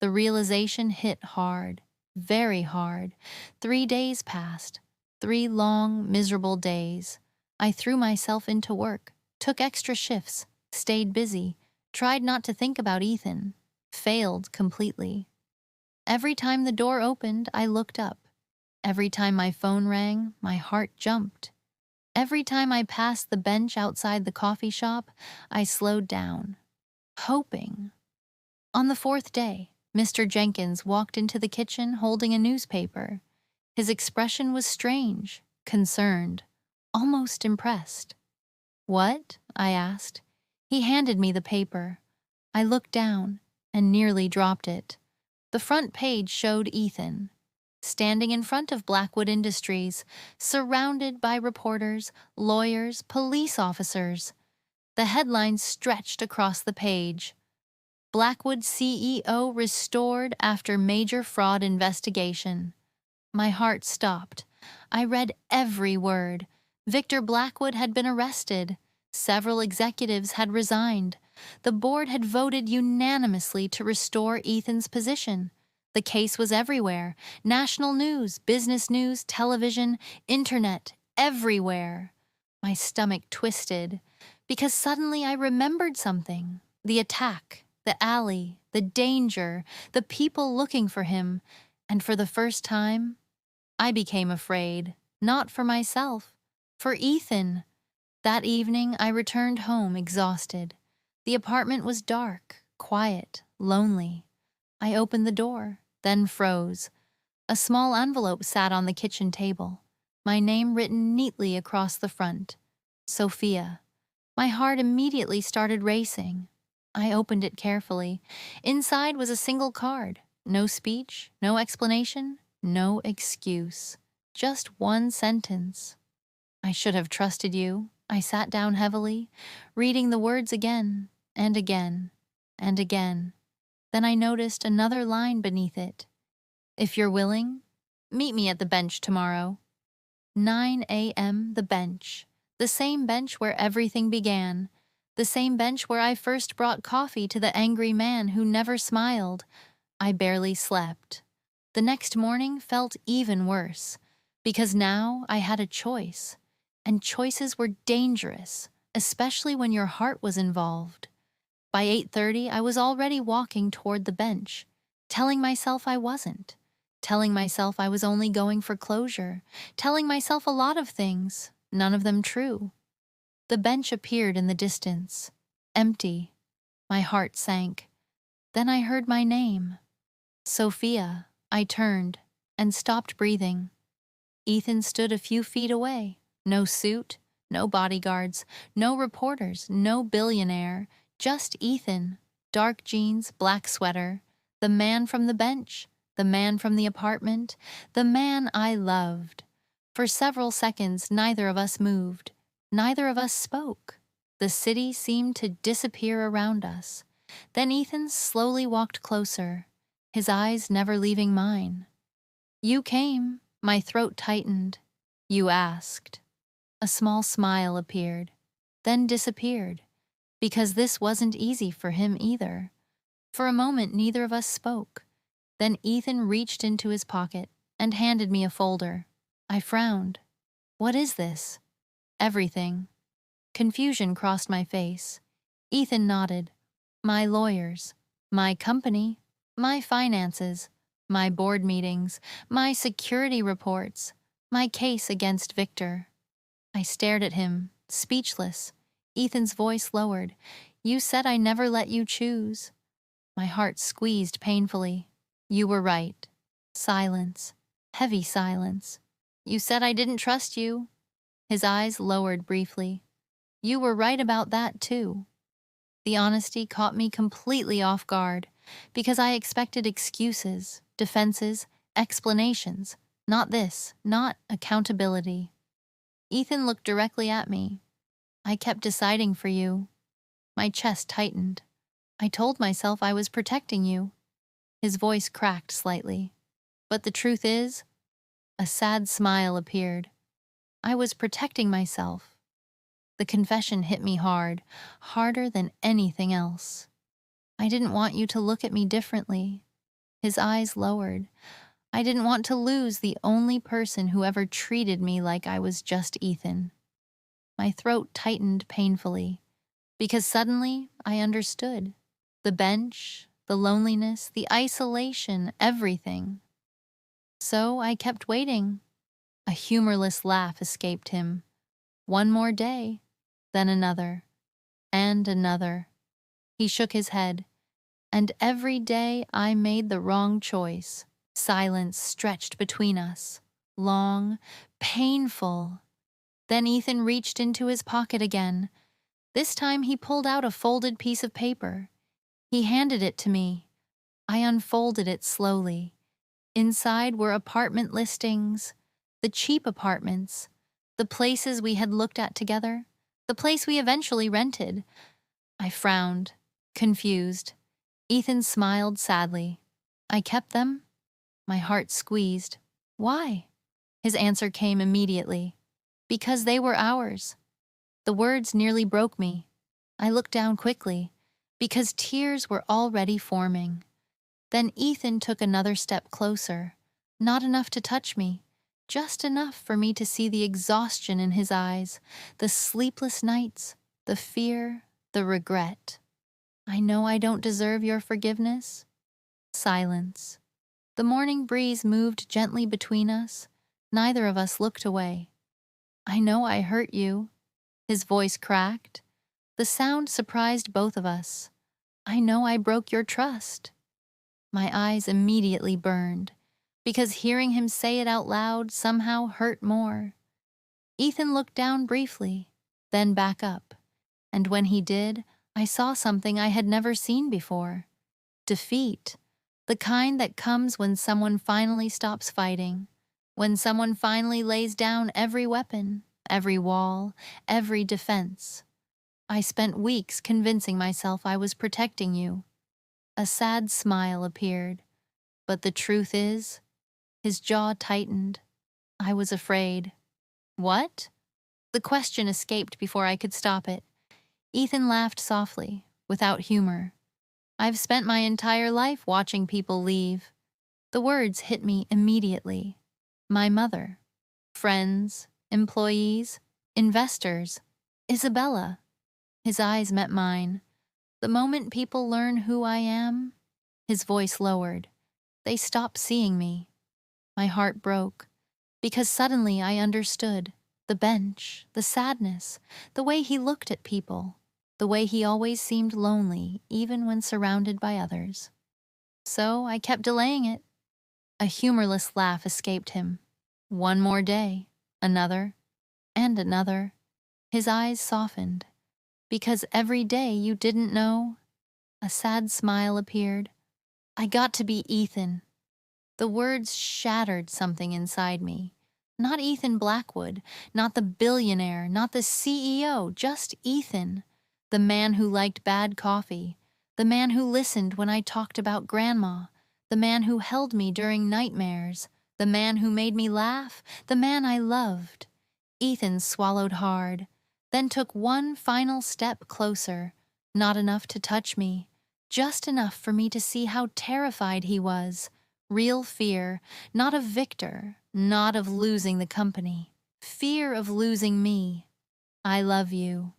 Speaker 1: The realization hit hard, very hard. 3 days passed. 3 long, miserable days. I threw myself into work, took extra shifts, stayed busy, tried not to think about Ethan, failed completely. Every time the door opened, I looked up. Every time my phone rang, my heart jumped. Every time I passed the bench outside the coffee shop, I slowed down, hoping. On the 4th day, Mr. Jenkins walked into the kitchen holding a newspaper. His expression was strange, concerned, almost impressed. "What?" I asked. He handed me the paper. I looked down and nearly dropped it. The front page showed Ethan, standing in front of Blackwood Industries, surrounded by reporters, lawyers, police officers. The headlines stretched across the page. Blackwood CEO restored after major fraud investigation. My heart stopped. I read every word. Victor Blackwood had been arrested. Several executives had resigned. The board had voted unanimously to restore Ethan's position. The case was everywhere. National news, business news, television, internet, everywhere. My stomach twisted, because suddenly I remembered something. The attack, the alley, the danger, the people looking for him, and for the first time, I became afraid, not for myself, for Ethan. That evening, I returned home exhausted. The apartment was dark, quiet, lonely. I opened the door, then froze. A small envelope sat on the kitchen table, my name written neatly across the front. Sophia. My heart immediately started racing. I opened it carefully. Inside was a single card. No speech, no explanation, no excuse. Just one sentence. "I should have trusted you." I sat down heavily, reading the words again and again and again. Then I noticed another line beneath it. "If you're willing, meet me at the bench tomorrow." 9 a.m. The bench. The same bench where everything began. The same bench where I first brought coffee to the angry man who never smiled. I barely slept. The next morning felt even worse, because now I had a choice, and choices were dangerous, especially when your heart was involved. By 8:30, I was already walking toward the bench, telling myself I wasn't, telling myself I was only going for closure, telling myself a lot of things, none of them true. The bench appeared in the distance, empty. My heart sank. Then I heard my name. Sophia. I turned and stopped breathing. Ethan stood a few feet away. No suit, no bodyguards, no reporters, no billionaire, just Ethan. Dark jeans, black sweater. The man from the bench, the man from the apartment, the man I loved. For several seconds, neither of us moved. Neither of us spoke. The city seemed to disappear around us. Then Ethan slowly walked closer, his eyes never leaving mine. You came. My throat tightened. You asked. A small smile appeared, then disappeared, because this wasn't easy for him either. For a moment, neither of us spoke. Then Ethan reached into his pocket and handed me a folder. I frowned. What is this? Everything. Confusion crossed my face. Ethan nodded. My lawyers, my company, my finances, my board meetings, my security reports, my case against Victor. I stared at him, speechless. Ethan's voice lowered. You said I never let you choose. My heart squeezed painfully. You were right. Silence. Heavy silence. You said I didn't trust you. His eyes lowered briefly. You were right about that, too. The honesty caught me completely off guard, because I expected excuses, defenses, explanations. Not this, not accountability. Ethan looked directly at me. I kept deciding for you. My chest tightened. I told myself I was protecting you. His voice cracked slightly. But the truth is, a sad smile appeared. I was protecting myself. The confession hit me hard, harder than anything else. I didn't want you to look at me differently. His eyes lowered. I didn't want to lose the only person who ever treated me like I was just Ethan. My throat tightened painfully, because suddenly I understood. The bench, the loneliness, the isolation, everything. So I kept waiting. A humorless laugh escaped him. One more day, then another, and another. He shook his head. And every day I made the wrong choice. Silence stretched between us. Long, painful. Then Ethan reached into his pocket again. This time he pulled out a folded piece of paper. He handed it to me. I unfolded it slowly. Inside were apartment listings, the cheap apartments, the places we had looked at together, the place we eventually rented. I frowned, confused. Ethan smiled sadly. I kept them. My heart squeezed. Why? His answer came immediately. Because they were ours. The words nearly broke me. I looked down quickly, because tears were already forming. Then Ethan took another step closer. Not enough to touch me, just enough for me to see the exhaustion in his eyes, the sleepless nights, the fear, the regret. I know I don't deserve your forgiveness. Silence. The morning breeze moved gently between us. Neither of us looked away. I know I hurt you. His voice cracked. The sound surprised both of us. I know I broke your trust. My eyes immediately burned, because hearing him say it out loud somehow hurt more. Ethan looked down briefly, then back up, and when he did, I saw something I had never seen before. Defeat, the kind that comes when someone finally stops fighting, when someone finally lays down every weapon, every wall, every defense. I spent weeks convincing myself I was protecting you. A sad smile appeared, but the truth is, his jaw tightened. I was afraid. What? The question escaped before I could stop it. Ethan laughed softly, without humor. I've spent my entire life watching people leave. The words hit me immediately. My mother, friends, employees, investors, Isabella. His eyes met mine. The moment people learn who I am, his voice lowered. They stop seeing me. My heart broke, because suddenly I understood the bench, the sadness, the way he looked at people, the way he always seemed lonely even when surrounded by others. So I kept delaying it. A humorless laugh escaped him. One more day, another, and another. His eyes softened. Because every day you didn't know, a sad smile appeared. I got to be Ethan. The words shattered something inside me. Not Ethan Blackwood, not the billionaire, not the CEO, just Ethan. The man who liked bad coffee, the man who listened when I talked about grandma, the man who held me during nightmares, the man who made me laugh, the man I loved. Ethan swallowed hard, then took one final step closer, not enough to touch me, just enough for me to see how terrified he was. Real fear, not of Victor, not of losing the company. Fear of losing me. I love you.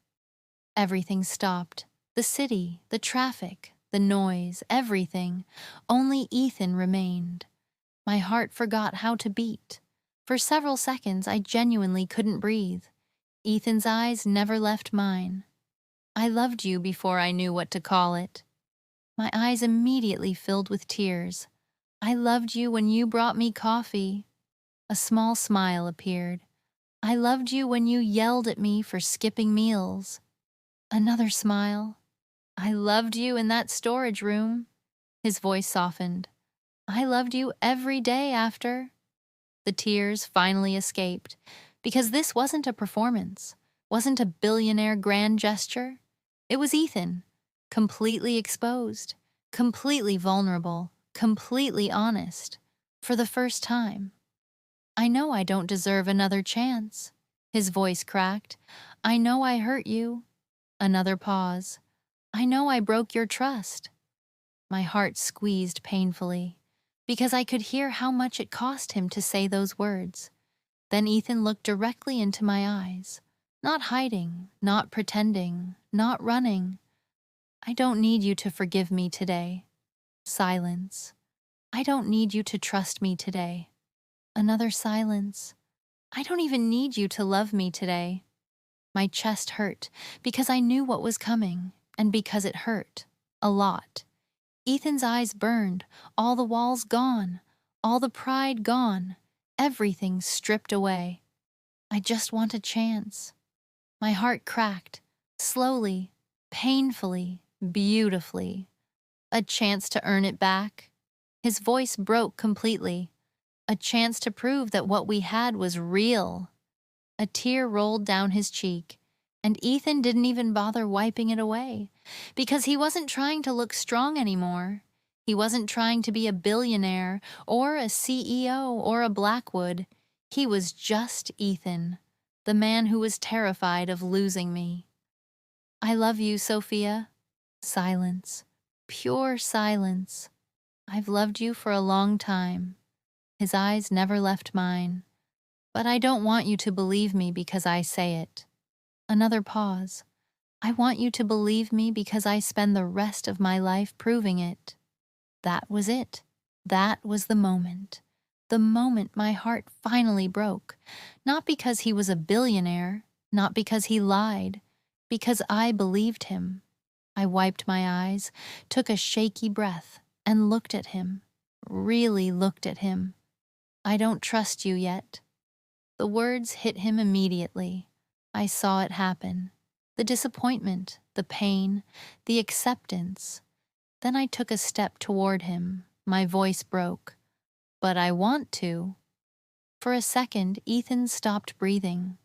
Speaker 1: Everything stopped. The city, the traffic, the noise, everything. Only Ethan remained. My heart forgot how to beat. For several seconds, I genuinely couldn't breathe. Ethan's eyes never left mine. I loved you before I knew what to call it. My eyes immediately filled with tears. I loved you when you brought me coffee. A small smile appeared. I loved you when you yelled at me for skipping meals. Another smile. I loved you in that storage room. His voice softened. I loved you every day after. The tears finally escaped, because this wasn't a performance, wasn't a billionaire grand gesture. It was Ethan, completely exposed, completely vulnerable, completely honest, for the first time. I know I don't deserve another chance. His voice cracked. I know I hurt you. Another pause. I know I broke your trust. My heart squeezed painfully, because I could hear how much it cost him to say those words. Then Ethan looked directly into my eyes, not hiding, not pretending, not running. I don't need you to forgive me today. Silence. I don't need you to trust me today. Another silence. I don't even need you to love me today. My chest hurt because I knew what was coming, and because it hurt. A lot. Ethan's eyes burned, all the walls gone, all the pride gone, everything stripped away. I just want a chance. My heart cracked, slowly, painfully, beautifully. A chance to earn it back. His voice broke completely. A chance to prove that what we had was real. A tear rolled down his cheek, and Ethan didn't even bother wiping it away, because he wasn't trying to look strong anymore. He wasn't trying to be a billionaire, or a CEO, or a Blackwood. He was just Ethan, the man who was terrified of losing me. I love you, Sophia. Silence. Pure silence. I've loved you for a long time. His eyes never left mine. But I don't want you to believe me because I say it. Another pause. I want you to believe me because I spend the rest of my life proving it. That was it. That was the moment. The moment my heart finally broke. Not because he was a billionaire, not because he lied, because I believed him. I wiped my eyes, took a shaky breath, and looked at him. Really looked at him. I don't trust you yet. The words hit him immediately. I saw it happen. The disappointment, the pain, the acceptance. Then I took a step toward him. My voice broke. But I want to. For a second, Ethan stopped breathing.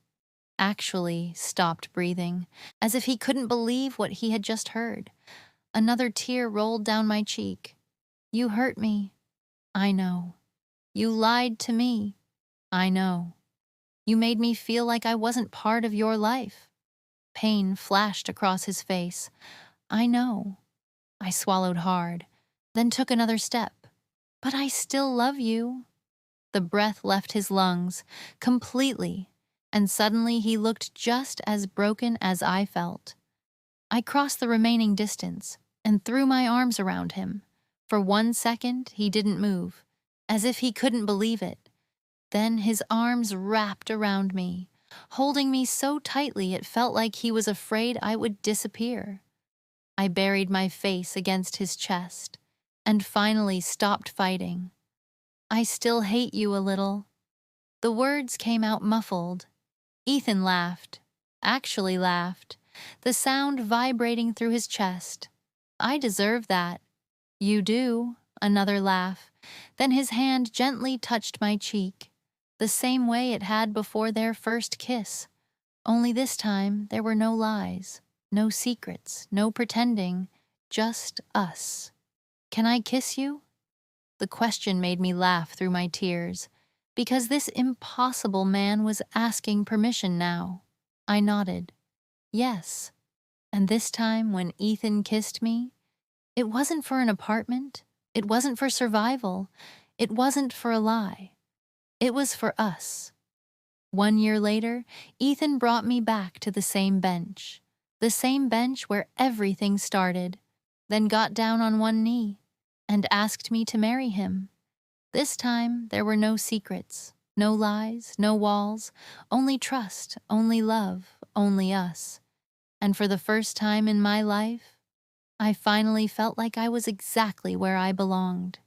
Speaker 1: Actually stopped breathing, as if he couldn't believe what he had just heard. Another tear rolled down my cheek. You hurt me. I know. You lied to me. I know. You made me feel like I wasn't part of your life. Pain flashed across his face. I know. I swallowed hard, then took another step. But I still love you. The breath left his lungs, completely, and suddenly he looked just as broken as I felt. I crossed the remaining distance and threw my arms around him. For 1 second, he didn't move, as if he couldn't believe it. Then his arms wrapped around me, holding me so tightly it felt like he was afraid I would disappear. I buried my face against his chest and finally stopped fighting. I still hate you a little. The words came out muffled. Ethan laughed, actually laughed, the sound vibrating through his chest. I deserve that. You do. Another laugh. Then his hand gently touched my cheek, the same way it had before their first kiss. Only this time there were no lies, no secrets, no pretending, just us. Can I kiss you? The question made me laugh through my tears, because this impossible man was asking permission now. I nodded. Yes. And this time when Ethan kissed me, it wasn't for an apartment, it wasn't for survival, it wasn't for a lie. It was for us. 1 year later, Ethan brought me back to the same bench where everything started, then got down on one knee and asked me to marry him. This time, there were no secrets, no lies, no walls, only trust, only love, only us. And for the first time in my life, I finally felt like I was exactly where I belonged.